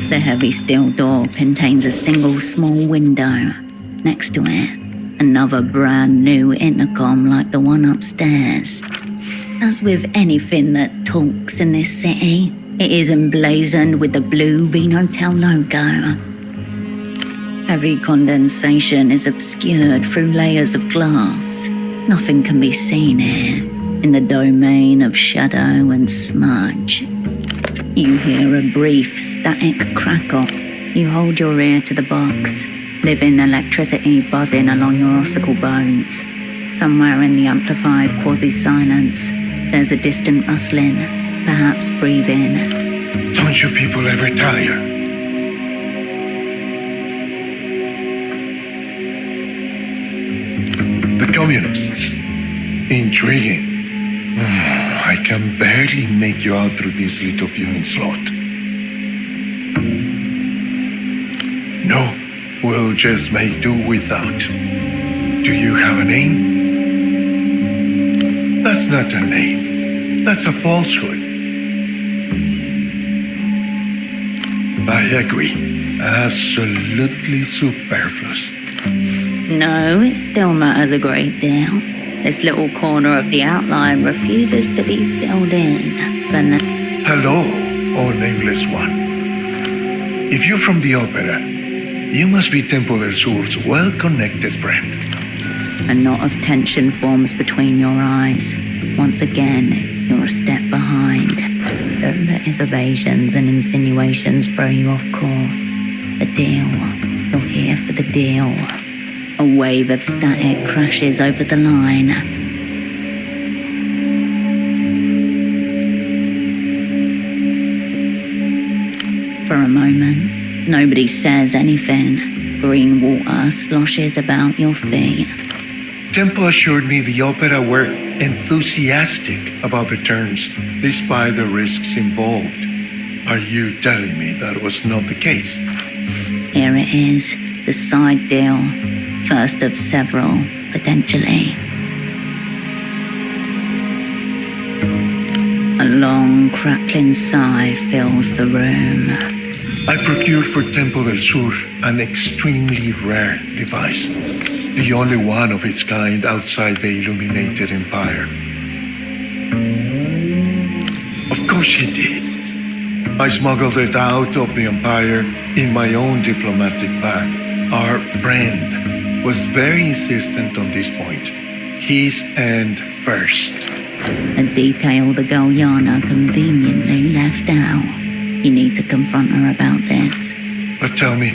Speaker 2: The heavy steel door contains a single small window. Next to it, another brand new intercom like the one upstairs. As with anything that talks in this city, it is emblazoned with the blue Renotel logo. Heavy condensation is obscured through layers of glass. Nothing can be seen here, in the domain of shadow and smudge. You hear a brief static crackle. You hold your ear to the box, living electricity buzzing along your ossicle bones. Somewhere in the amplified quasi-silence, there's a distant rustling, perhaps breathing.
Speaker 13: Don't you people ever tire? The communists. Intriguing. I can barely make you out through this little viewing slot. No, we'll just make do without. Do you have a name? That's not a name. That's a falsehood. I agree. Absolutely superfluous.
Speaker 2: No, it still matters a great deal. This little corner of the outline refuses to be filled in for now.
Speaker 13: Hello, oh nameless one. If you're from the opera, you must be Tempo del Sur's well-connected friend.
Speaker 2: A knot of tension forms between your eyes. Once again, you're a step behind. Don't let his evasions and insinuations throw you off course. The deal. You're here for the deal. A wave of static crashes over the line. For a moment, nobody says anything. Green water sloshes about your feet.
Speaker 13: Tempo assured me the opera were enthusiastic about the terms, despite the risks involved. Are you telling me that was not the case?
Speaker 2: Here it is, the side deal. First of several, potentially. A long, crackling sigh fills the room.
Speaker 13: I procured for Tempo del Sur an extremely rare device. The only one of its kind outside the illuminated empire. Of course she did. I smuggled it out of the empire in my own diplomatic bag. Our friend was very insistent on this point. His end first.
Speaker 2: A detail the girl Yana conveniently left out. You need to confront her about this.
Speaker 15: But tell me,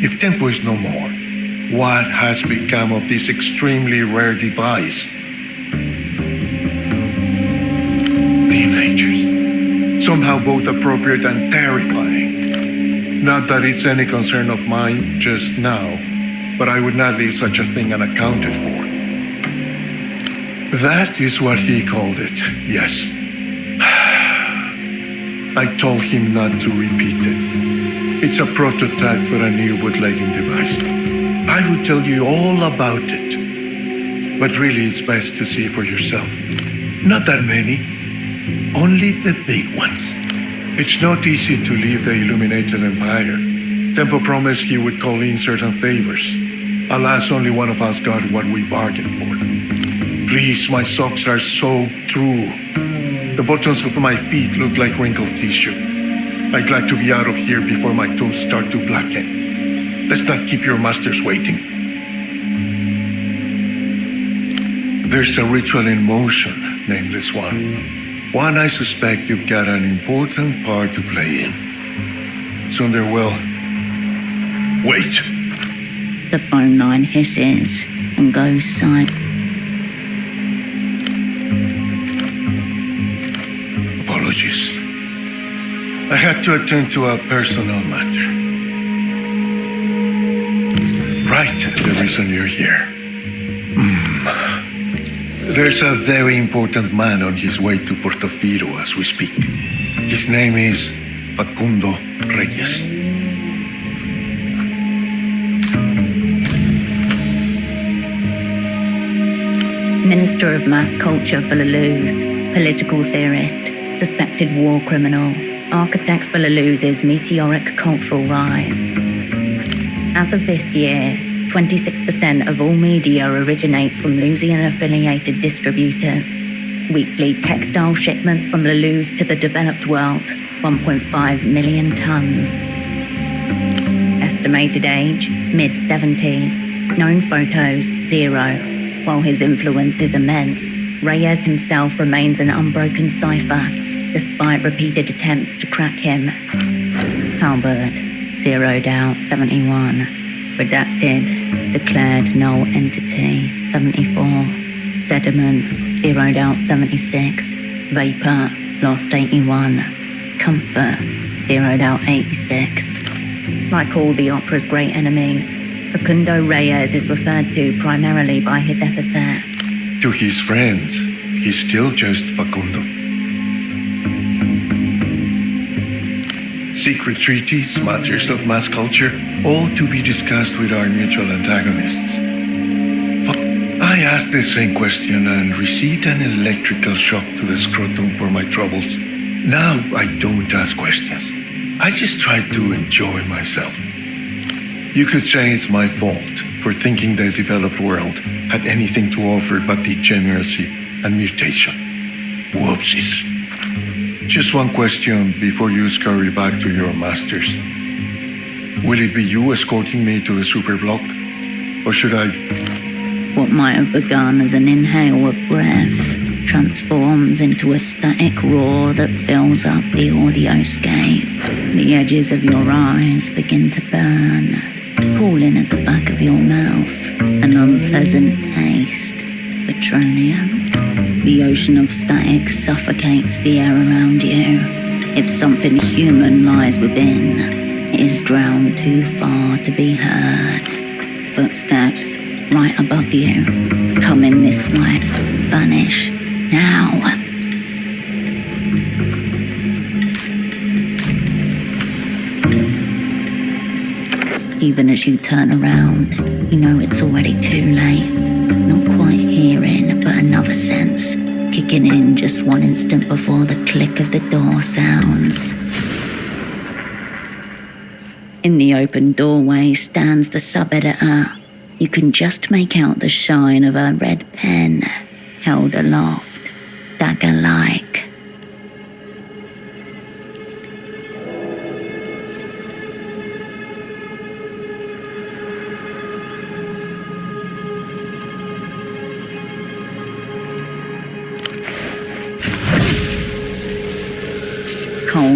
Speaker 15: if Tempo is no more, what has become of this extremely rare device? Teenagers. Somehow both appropriate and terrifying. Not that it's any concern of mine just now, but I would not leave such a thing unaccounted for. That is what he called it, yes. I told him not to repeat it. It's a prototype for a new bootlegging device. I would tell you all about it. But really, it's best to see for yourself. Not that many. Only the big ones. It's not easy to leave the illuminated empire. Tempo promised he would call in certain favors. Alas, only one of us got what we bargained for. Please, my socks are so true. The buttons of my feet look like wrinkled tissue. I'd like to be out of here before my toes start to blacken. Let's not keep your masters waiting. There's a ritual in motion, Nameless One. One I suspect you've got an important part to play in. Soon there will... Wait!
Speaker 2: The phone line hisses and goes silent.
Speaker 15: Apologies. I had to attend to a personal matter. Right, the reason you're here. There's a very important man on his way to Portofiro as we speak. His name is Facundo Reyes.
Speaker 2: Minister of Mass Culture for Lalouz, political theorist, suspected war criminal, architect for Lalouz's meteoric cultural rise. As of this year, 26% of all media originates from Lusian-affiliated distributors. Weekly textile shipments from Lalouz to the developed world, 1.5 million tons. Estimated age, mid-70s. Known photos, 0. While his influence is immense, Reyes himself remains an unbroken cipher, despite repeated attempts to crack him. Halberd, zeroed out, 71. Redacted, declared null entity, 74. Sediment, zeroed out, 76. Vapor, lost, 81. Comfort, zeroed out, 86. Like all the opera's great enemies, Facundo Reyes is referred to primarily by his epithet.
Speaker 15: To his friends, he's still just Facundo. Secret treaties, matters of mass culture, all to be discussed with our mutual antagonists. I asked the same question and received an electrical shock to the scrotum for my troubles. Now I don't ask questions. I just try to enjoy myself. You could say it's my fault for thinking the developed world had anything to offer but degeneracy and mutation. Whoopsies. Just one question before you scurry back to your masters. Will it be you escorting me to the Superbloc? Or should I...
Speaker 2: What might have begun as an inhale of breath transforms into a static roar that fills up the audioscape. The edges of your eyes begin to burn, pooling at the back of your mouth, an unpleasant taste, petroleum. The ocean of static suffocates the air around you. If something human lies within, it is drowned too far to be heard. Footsteps right above you, coming this way, vanish now. Even as you turn around, you know it's already too late. Not quite hearing, but another sense, kicking in just one instant before the click of the door sounds. In the open doorway stands the sub-editor. You can just make out the shine of her red pen, held aloft, dagger-like.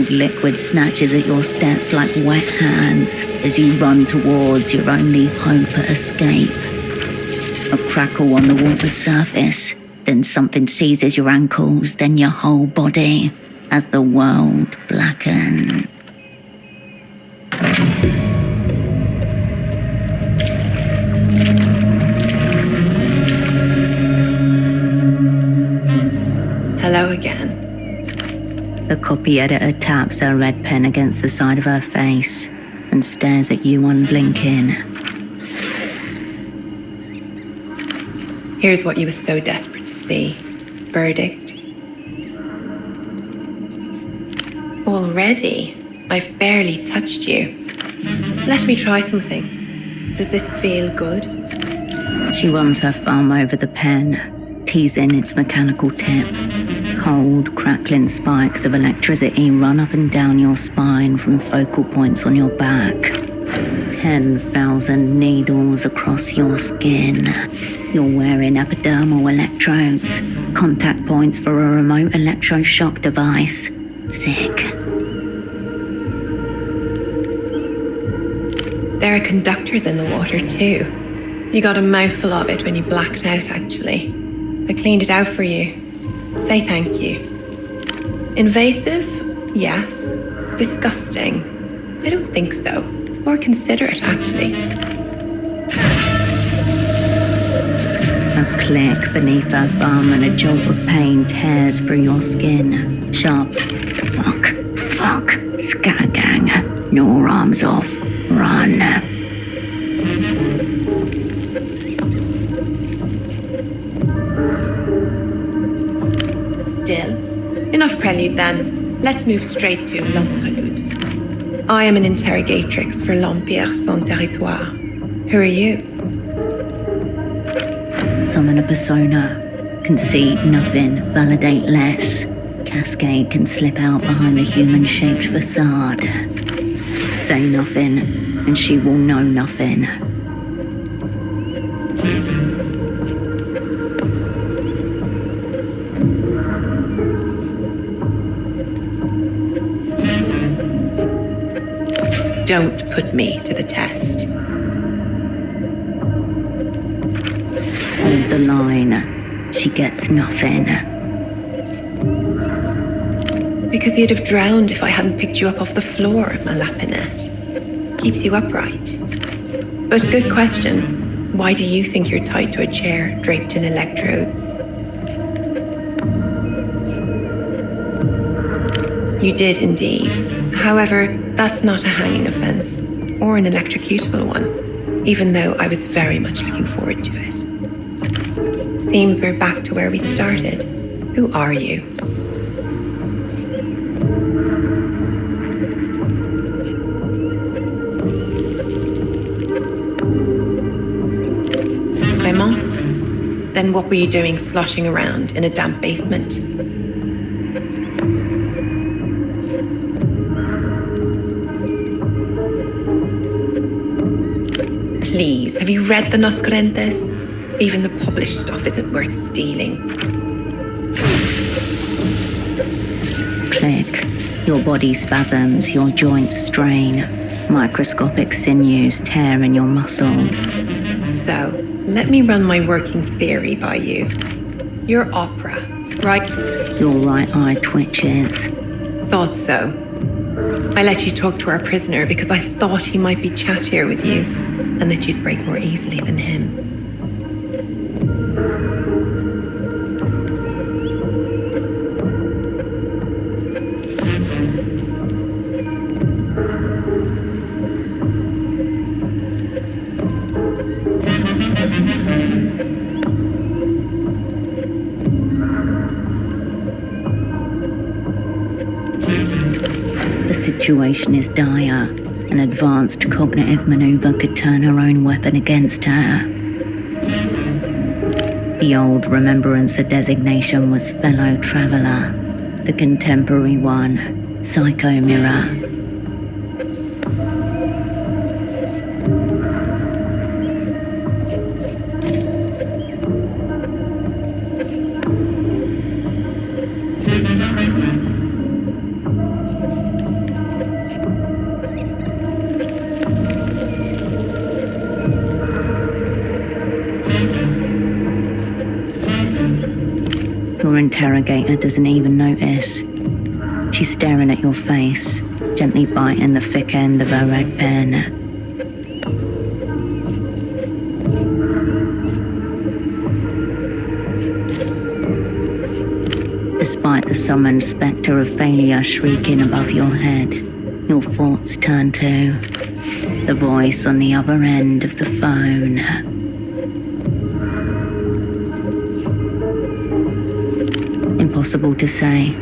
Speaker 2: Cold liquid snatches at your steps like wet hands as you run towards your only hope at escape. A crackle on the water surface, then something seizes your ankles, then your whole body as the world blackens.
Speaker 16: Hello again.
Speaker 2: The copy editor taps her red pen against the side of her face and stares at you unblinking.
Speaker 16: Here's what you were so desperate to see. Verdict. Already? I've barely touched you. Let me try something. Does this feel good?
Speaker 2: She runs her thumb over the pen, teasing its mechanical tip. Cold, crackling spikes of electricity run up and down your spine from focal points on your back. 10,000 needles across your skin. You're wearing epidermal electrodes, contact points for a remote electroshock device. Sick.
Speaker 16: There are conductors in the water too. You got a mouthful of it when you blacked out, actually. I cleaned it out for you. Say thank you. Invasive? Yes. Disgusting? I don't think so. More considerate, actually.
Speaker 2: A click beneath her thumb and a jolt of pain tears through your skin. Sharp. Fuck. Scattergang. Gnaw arms off. Run.
Speaker 16: Still. Enough prelude then. Let's move straight to l'interlude. I am an interrogatrix for l'Empire sans territoire. Who are you?
Speaker 2: Summon a persona. Concede nothing, validate less. Cascade can slip out behind the human-shaped facade. Say nothing, and she will know nothing.
Speaker 16: Don't put me to the test.
Speaker 2: Hold the line. She gets nothing.
Speaker 16: Because you'd have drowned if I hadn't picked you up off the floor, my lapinette. Keeps you upright. But good question. Why do you think you're tied to a chair draped in electrodes? You did indeed. However, that's not a hanging offense, or an electrocutable one, even though I was very much looking forward to it. Seems we're back to where we started. Who are you? Vraiment? Then what were you doing sloshing around in a damp basement? Please, have you read the Nos Correntes? Even the published stuff isn't worth stealing.
Speaker 2: Click. Your body spasms, your joints strain. Microscopic sinews tear in your muscles.
Speaker 16: So, let me run my working theory by you. You're opera, right?
Speaker 2: Your right eye twitches.
Speaker 16: Thought so. I let you talk to our prisoner because I thought he might be chattier with you, and that you'd break more easily than him.
Speaker 2: The situation is dire. An advanced cognitive maneuver could turn her own weapon against her. The old remembrancer designation was fellow traveller. The contemporary one, psycho mirror. interrogator doesn't even notice. She's staring at your face, gently biting the thick end of her red pen. Despite the summoned spectre of failure shrieking above your head, your thoughts turn to the voice on the other end of the phone. Impossible to say.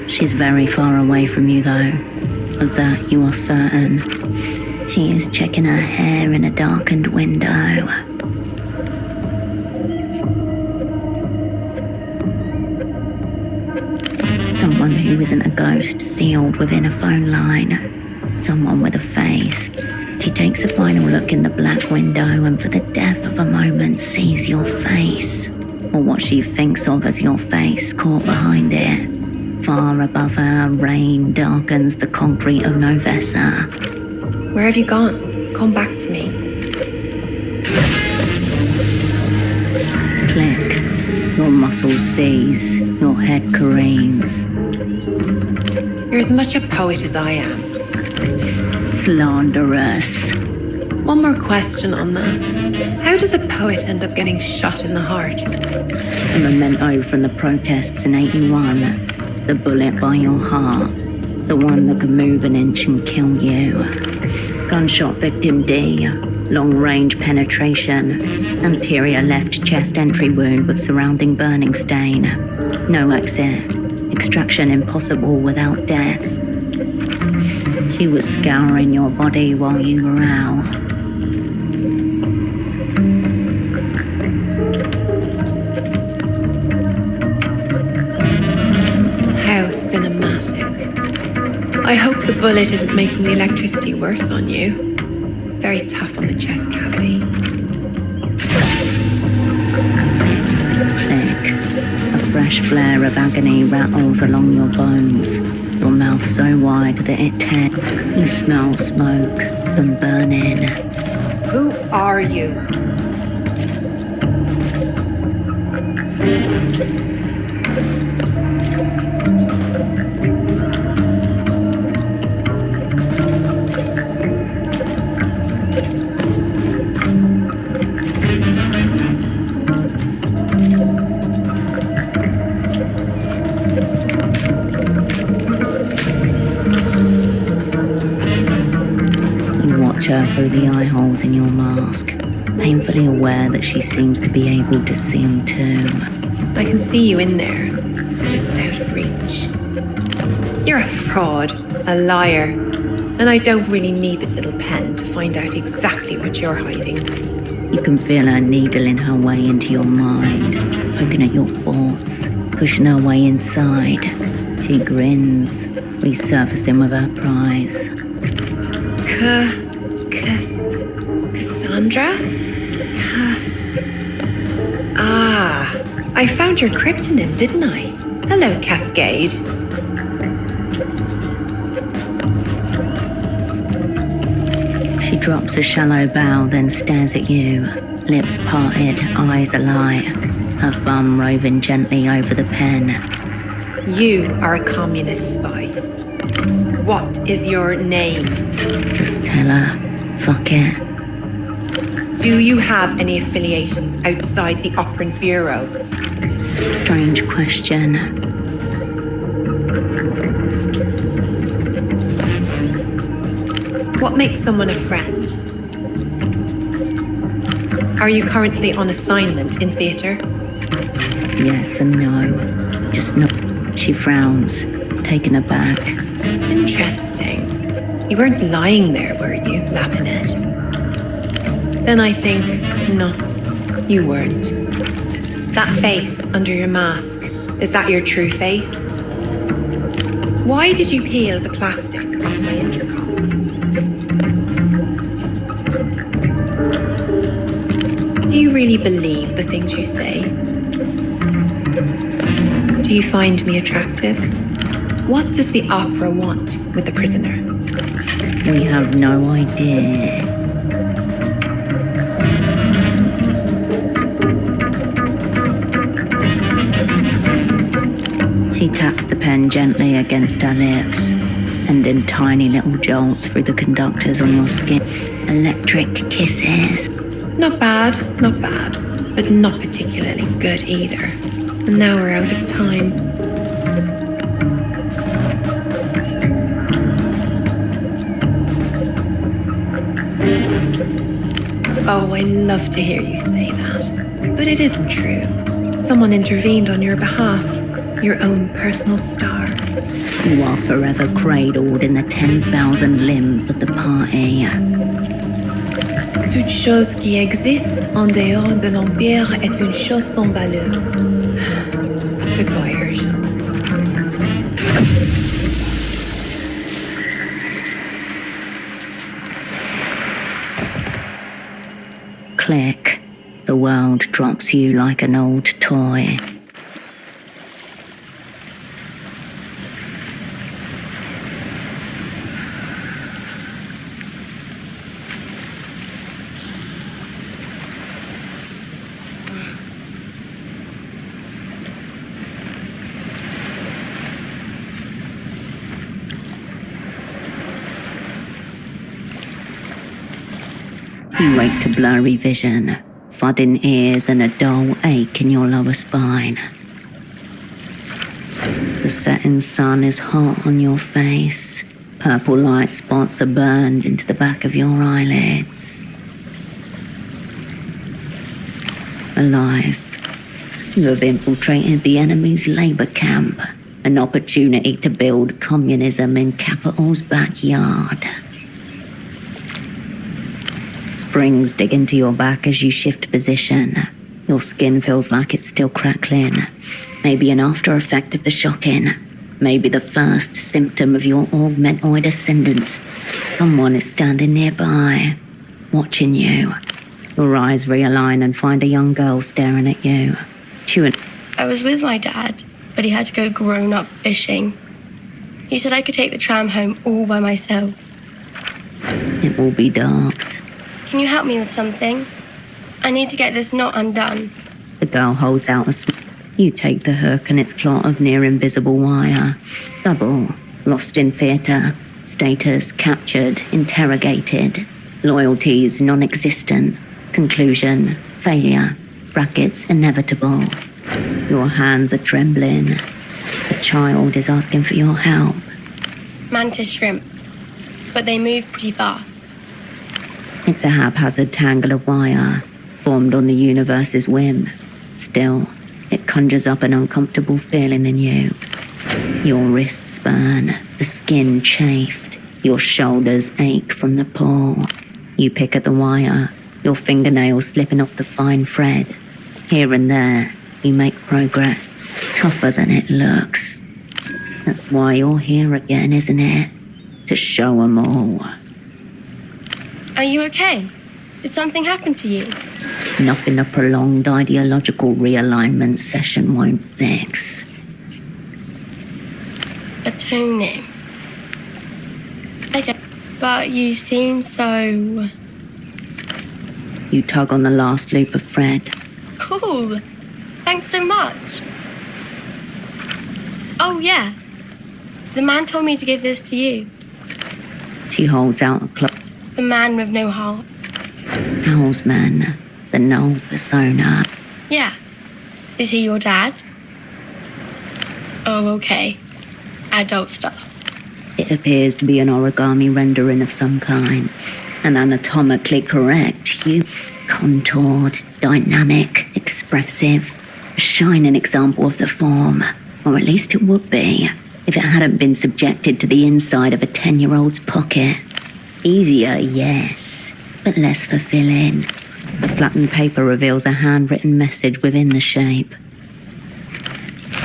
Speaker 2: She's very far away from you, though. Of that you are certain. She is checking her hair in a darkened window. Someone who isn't a ghost sealed within a phone line. Someone with a face. She takes a final look in the black window and for the death of a moment sees your face. Or what she thinks of as your face caught behind it. Far above her, rain darkens the concrete of Novessa.
Speaker 16: Where have you gone? Come back to me.
Speaker 2: Click. Your muscles seize. Your head careens.
Speaker 16: You're as much a poet as I am.
Speaker 2: Slanderous.
Speaker 16: One more question on that. How does a poet end up getting shot in the heart?
Speaker 2: A memento from the protests in 81. The bullet by your heart. The one that could move an inch and kill you. Gunshot victim D. Long-range penetration. Anterior left chest entry wound with surrounding burning stain. No exit. Extraction impossible without death. She was scouring your body while you were out.
Speaker 16: How cinematic. I hope the bullet isn't making the electricity worse on you. Very tough on the chest cavity.
Speaker 2: Thick. A fresh flare of agony rattles along your bones. Your mouth so wide that it tears. You smell smoke and burning.
Speaker 16: Who are you?
Speaker 2: Her through the eye holes in your mask, painfully aware that she seems to be able to see them too.
Speaker 16: I can see you in there, just out of reach. You're a fraud, a liar, and I don't really need this little pen to find out exactly what you're hiding.
Speaker 2: You can feel her needling her way into your mind, poking at your thoughts, pushing her way inside. She grins, resurfacing with her prize.
Speaker 16: Cassandra? I found your cryptonym, didn't I? Hello, Cascade.
Speaker 2: She drops a shallow bow, then stares at you, lips parted, eyes alight, her thumb roving gently over the pen.
Speaker 16: You are a communist spy. What is your name?
Speaker 2: Just tell her. Fuck it.
Speaker 16: Do you have any affiliations outside the Operant Bureau?
Speaker 2: Strange question.
Speaker 16: What makes someone a friend? Are you currently on assignment in theatre?
Speaker 2: Yes and no. Just no. She frowns, taken aback.
Speaker 16: Interesting. You weren't lying there, were you, lapping it? Then I think, no, you weren't. That face under your mask, is that your true face? Why did you peel the plastic off my intercom? Do you really believe the things you say? Do you find me attractive? What does the opera want with the prisoner?
Speaker 2: We have no idea. He taps the pen gently against her lips, sending tiny little jolts through the conductors on your skin. Electric kisses.
Speaker 16: Not bad, but not particularly good either. And now we're out of time. Oh, I love to hear you say that. But it isn't true. Someone intervened on your behalf. Your own personal star.
Speaker 2: You are forever cradled in the 10,000 limbs of the party.
Speaker 16: Toute chose qui existe en dehors de l'Empire est une chose sans valeur. Good boy, Hershel.
Speaker 2: Click. The world drops you like an old toy. You wake to blurry vision, thudding ears and a dull ache in your lower spine. The setting sun is hot on your face. Purple light spots are burned into the back of your eyelids. Alive. You have infiltrated the enemy's labour camp, an opportunity to build communism in Capital's backyard. Springs dig into your back as you shift position. Your skin feels like it's still crackling. Maybe an after effect of the shocking. Maybe the first symptom of your augmentoid ascendance. Someone is standing nearby, watching you. Your eyes realign and find a young girl staring at you.
Speaker 17: I was with my dad, but he had to go grown-up fishing. He said I could take the tram home all by myself.
Speaker 2: It will be dark.
Speaker 17: Can you help me with something? I need to get this knot undone.
Speaker 2: The girl holds out a You take the hook and its clot of near-invisible wire. Double. Lost in theatre. Status captured, interrogated. Loyalties non-existent. Conclusion, failure. Brackets inevitable. Your hands are trembling. The child is asking for your help.
Speaker 17: Mantis shrimp. But they move pretty fast.
Speaker 2: It's a haphazard tangle of wire, formed on the universe's whim. Still, it conjures up an uncomfortable feeling in you. Your wrists burn, the skin chafed, your shoulders ache from the pull. You pick at the wire, your fingernails slipping off the fine thread. Here and there, you make progress, tougher than it looks. That's why you're here again, isn't it? To show 'em all.
Speaker 17: Are you okay? Did something happen to you?
Speaker 2: Nothing a prolonged ideological realignment session won't fix.
Speaker 17: Atoning. Okay, but you seem so...
Speaker 2: You tug on the last loop of thread.
Speaker 17: Cool. Thanks so much. Oh, yeah. The man told me to give this to you.
Speaker 2: She holds out a clock.
Speaker 17: The man with no heart.
Speaker 2: Owlsman, the null persona.
Speaker 17: Yeah. Is he your dad? Oh, okay. Adult stuff.
Speaker 2: It appears to be an origami rendering of some kind. An anatomically correct hue. Contoured, dynamic, expressive. A shining example of the form. Or at least it would be, if it hadn't been subjected to the inside of a 10-year-old's pocket. Easier, yes, but less fulfilling. The flattened paper reveals a handwritten message within the shape.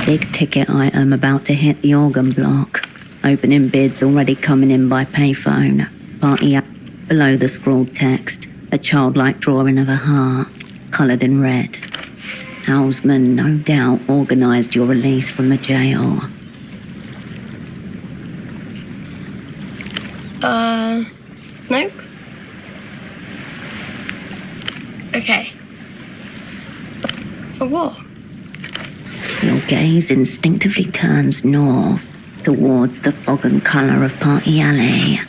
Speaker 2: Big ticket item about to hit the organ block. Opening bids already coming in by payphone. Party app. Below the scrawled text, a childlike drawing of a heart, coloured in red. Owlsman no doubt organised your release from the jail.
Speaker 17: Nope. Okay. For what?
Speaker 2: Your gaze instinctively turns north, towards the fog and colour of Party Alley.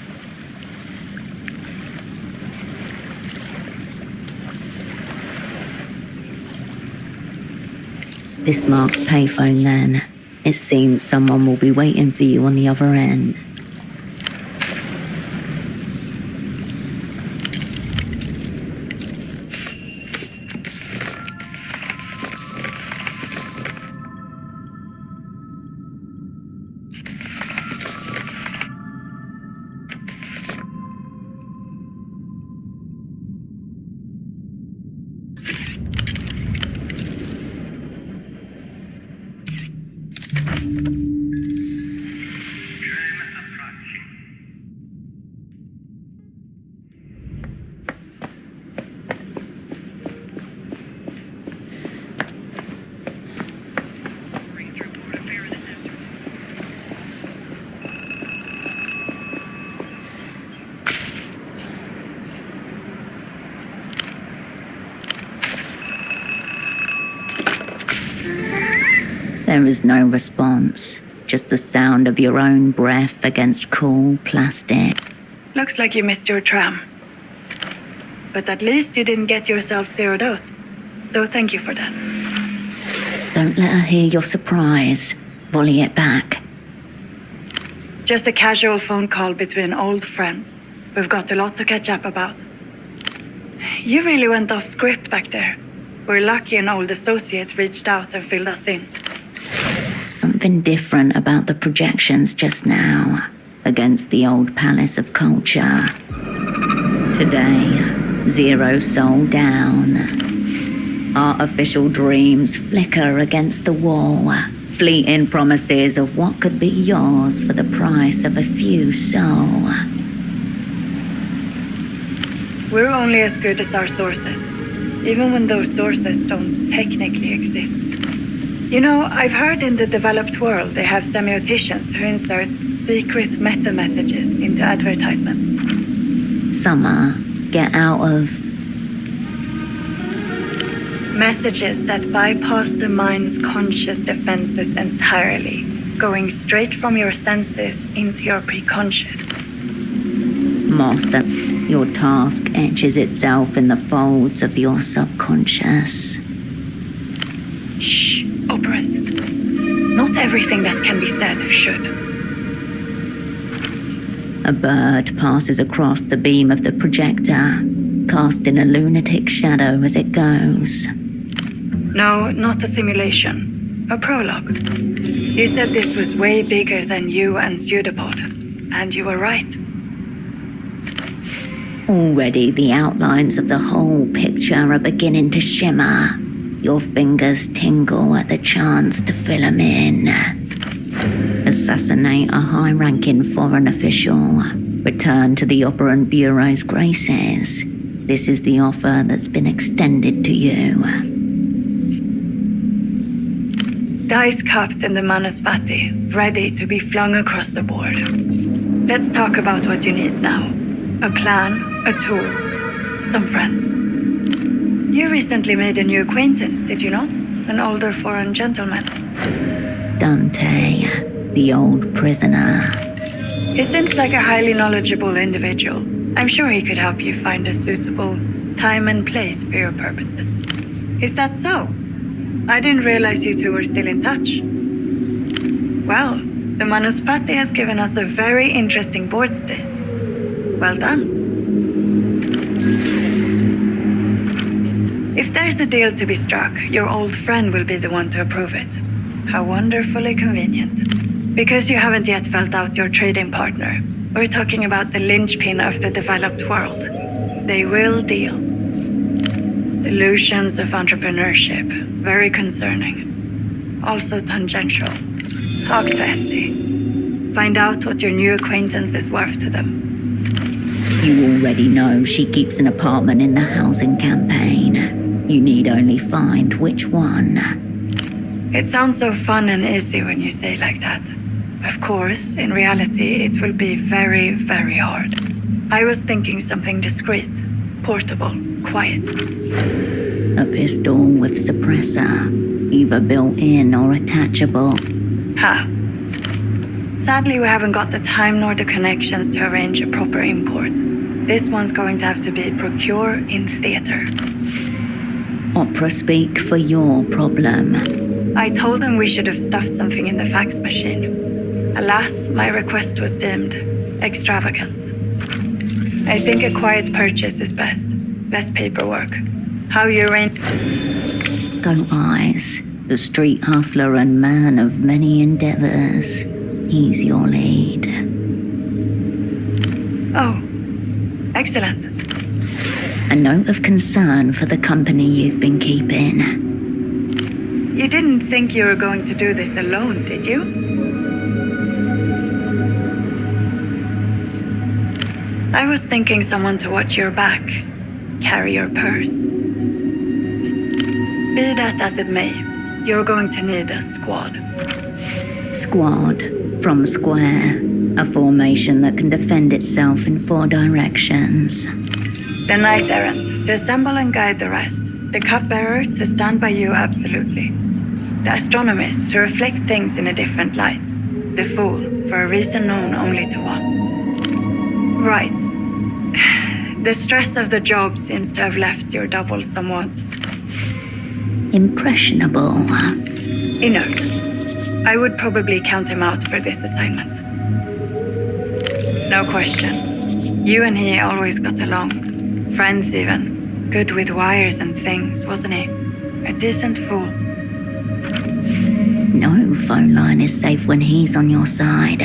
Speaker 2: This marked payphone then. It seems someone will be waiting for you on the other end. There is no response, just the sound of your own breath against cool plastic.
Speaker 18: Looks like you missed your tram. But at least you didn't get yourself zeroed out. So thank you for that.
Speaker 2: Don't let her hear your surprise. Volley it back.
Speaker 18: Just a casual phone call between old friends. We've got a lot to catch up about. You really went off script back there. We're lucky an old associate reached out and filled us in.
Speaker 2: Something different about the projections just now, against the old palace of culture. Today, zero soul down. Artificial dreams flicker against the wall, fleeting promises of what could be yours for the price of a few soul.
Speaker 18: We're only as good as our sources, even when those sources don't technically exist. You know, I've heard in the developed world they have semioticians who insert secret meta-messages into advertisements.
Speaker 2: Summer, get out of...
Speaker 18: Messages that bypass the mind's conscious defenses entirely, going straight from your senses into your preconscious.
Speaker 2: Moss, your task etches itself in the folds of your subconscious.
Speaker 18: Shh, Operant. Not everything that can be said should.
Speaker 2: A bird passes across the beam of the projector, casting a lunatic shadow as it goes.
Speaker 18: No, not a simulation. A prologue. You said this was way bigger than you and PSEUDOPOD, and you were right.
Speaker 2: Already the outlines of the whole picture are beginning to shimmer. Your fingers tingle at the chance to fill them in. Assassinate a high-ranking foreign official. Return to the Operant Bureau's graces. This is the offer that's been extended to you.
Speaker 18: Dice cupped in the Manusvati, ready to be flung across the board. Let's talk about what you need now. A plan, a tool, some friends. You recently made a new acquaintance, did you not? An older foreign gentleman.
Speaker 2: Dante, the old prisoner.
Speaker 18: He seems like a highly knowledgeable individual. I'm sure he could help you find a suitable time and place for your purposes. Is that so? I didn't realize you two were still in touch. Well, the Manuspati has given us a very interesting board state. Well done. If there's a deal to be struck, your old friend will be the one to approve it. How wonderfully convenient. Because you haven't yet felt out your trading partner. We're talking about the linchpin of the developed world. They will deal. Delusions of entrepreneurship. Very concerning. Also tangential. Talk to Esty. Find out what your new acquaintance is worth to them.
Speaker 2: You already know she keeps an apartment in the housing campaign. You need only find which one.
Speaker 18: It sounds so fun and easy when you say like that. Of course, in reality, it will be very, very hard. I was thinking something discreet, portable, quiet.
Speaker 2: A pistol with suppressor. either built-in or attachable.
Speaker 18: Ha. Sadly, we haven't got the time nor the connections to arrange a proper import. This one's going to have to be procure in theater.
Speaker 2: Opera speak for your problem.
Speaker 18: I told them we should have stuffed something in the fax machine. Alas, my request was deemed extravagant. I think a quiet purchase is best. Less paperwork. How you arrange...
Speaker 2: Go Eyes, the street hustler and man of many endeavors. He's your lead.
Speaker 18: Oh, excellent.
Speaker 2: A note of concern for the company you've been keeping.
Speaker 18: You didn't think you were going to do this alone, did you? I was thinking someone to watch your back, carry your purse. Be that as it may, you're going to need a squad.
Speaker 2: Squad, from square, a formation that can defend itself in 4 directions.
Speaker 18: The knight errant, to assemble and guide the rest. The cupbearer, to stand by you absolutely. The astronomist, to reflect things in a different light. The fool, for a reason known only to one. Right. The stress of the job seems to have left your double somewhat...
Speaker 2: impressionable.
Speaker 18: Inert. I would probably count him out for this assignment. No question. You and he always got along. Friends even. Good with wires and things, wasn't he? A decent fool.
Speaker 2: No phone line is safe when he's on your side.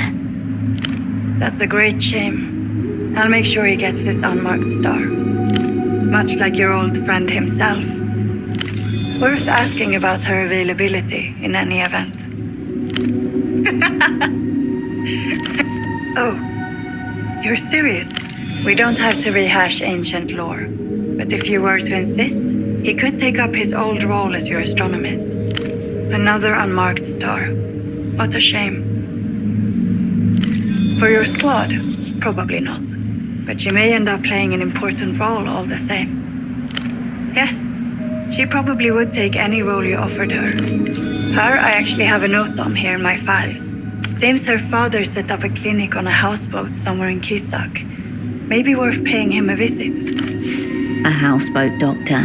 Speaker 18: That's a great shame. I'll make sure he gets his unmarked star. Much like your old friend himself. Worth asking about her availability in any event. Oh, you're serious? We don't have to rehash ancient lore. But if you were to insist, he could take up his old role as your astronomist. Another unmarked star. What a shame. For your squad, probably not. But she may end up playing an important role all the same. Yes, she probably would take any role you offered her. Her, I actually have a note on here in my files. Seems her father set up a clinic on a houseboat somewhere in Quisach. Maybe worth paying him a visit.
Speaker 2: A houseboat doctor.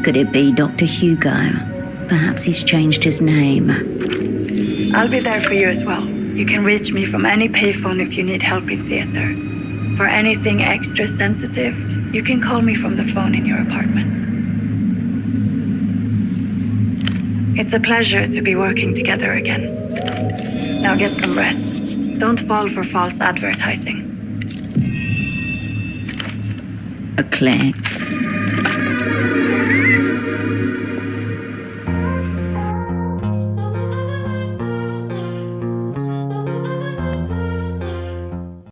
Speaker 2: Could it be Dr. Hugo? Perhaps he's changed his name.
Speaker 18: I'll be there for you as well. You can reach me from any payphone if you need help in theater. For anything extra sensitive, you can call me from the phone in your apartment. It's a pleasure to be working together again. Now get some rest. Don't fall for false advertising.
Speaker 2: A click.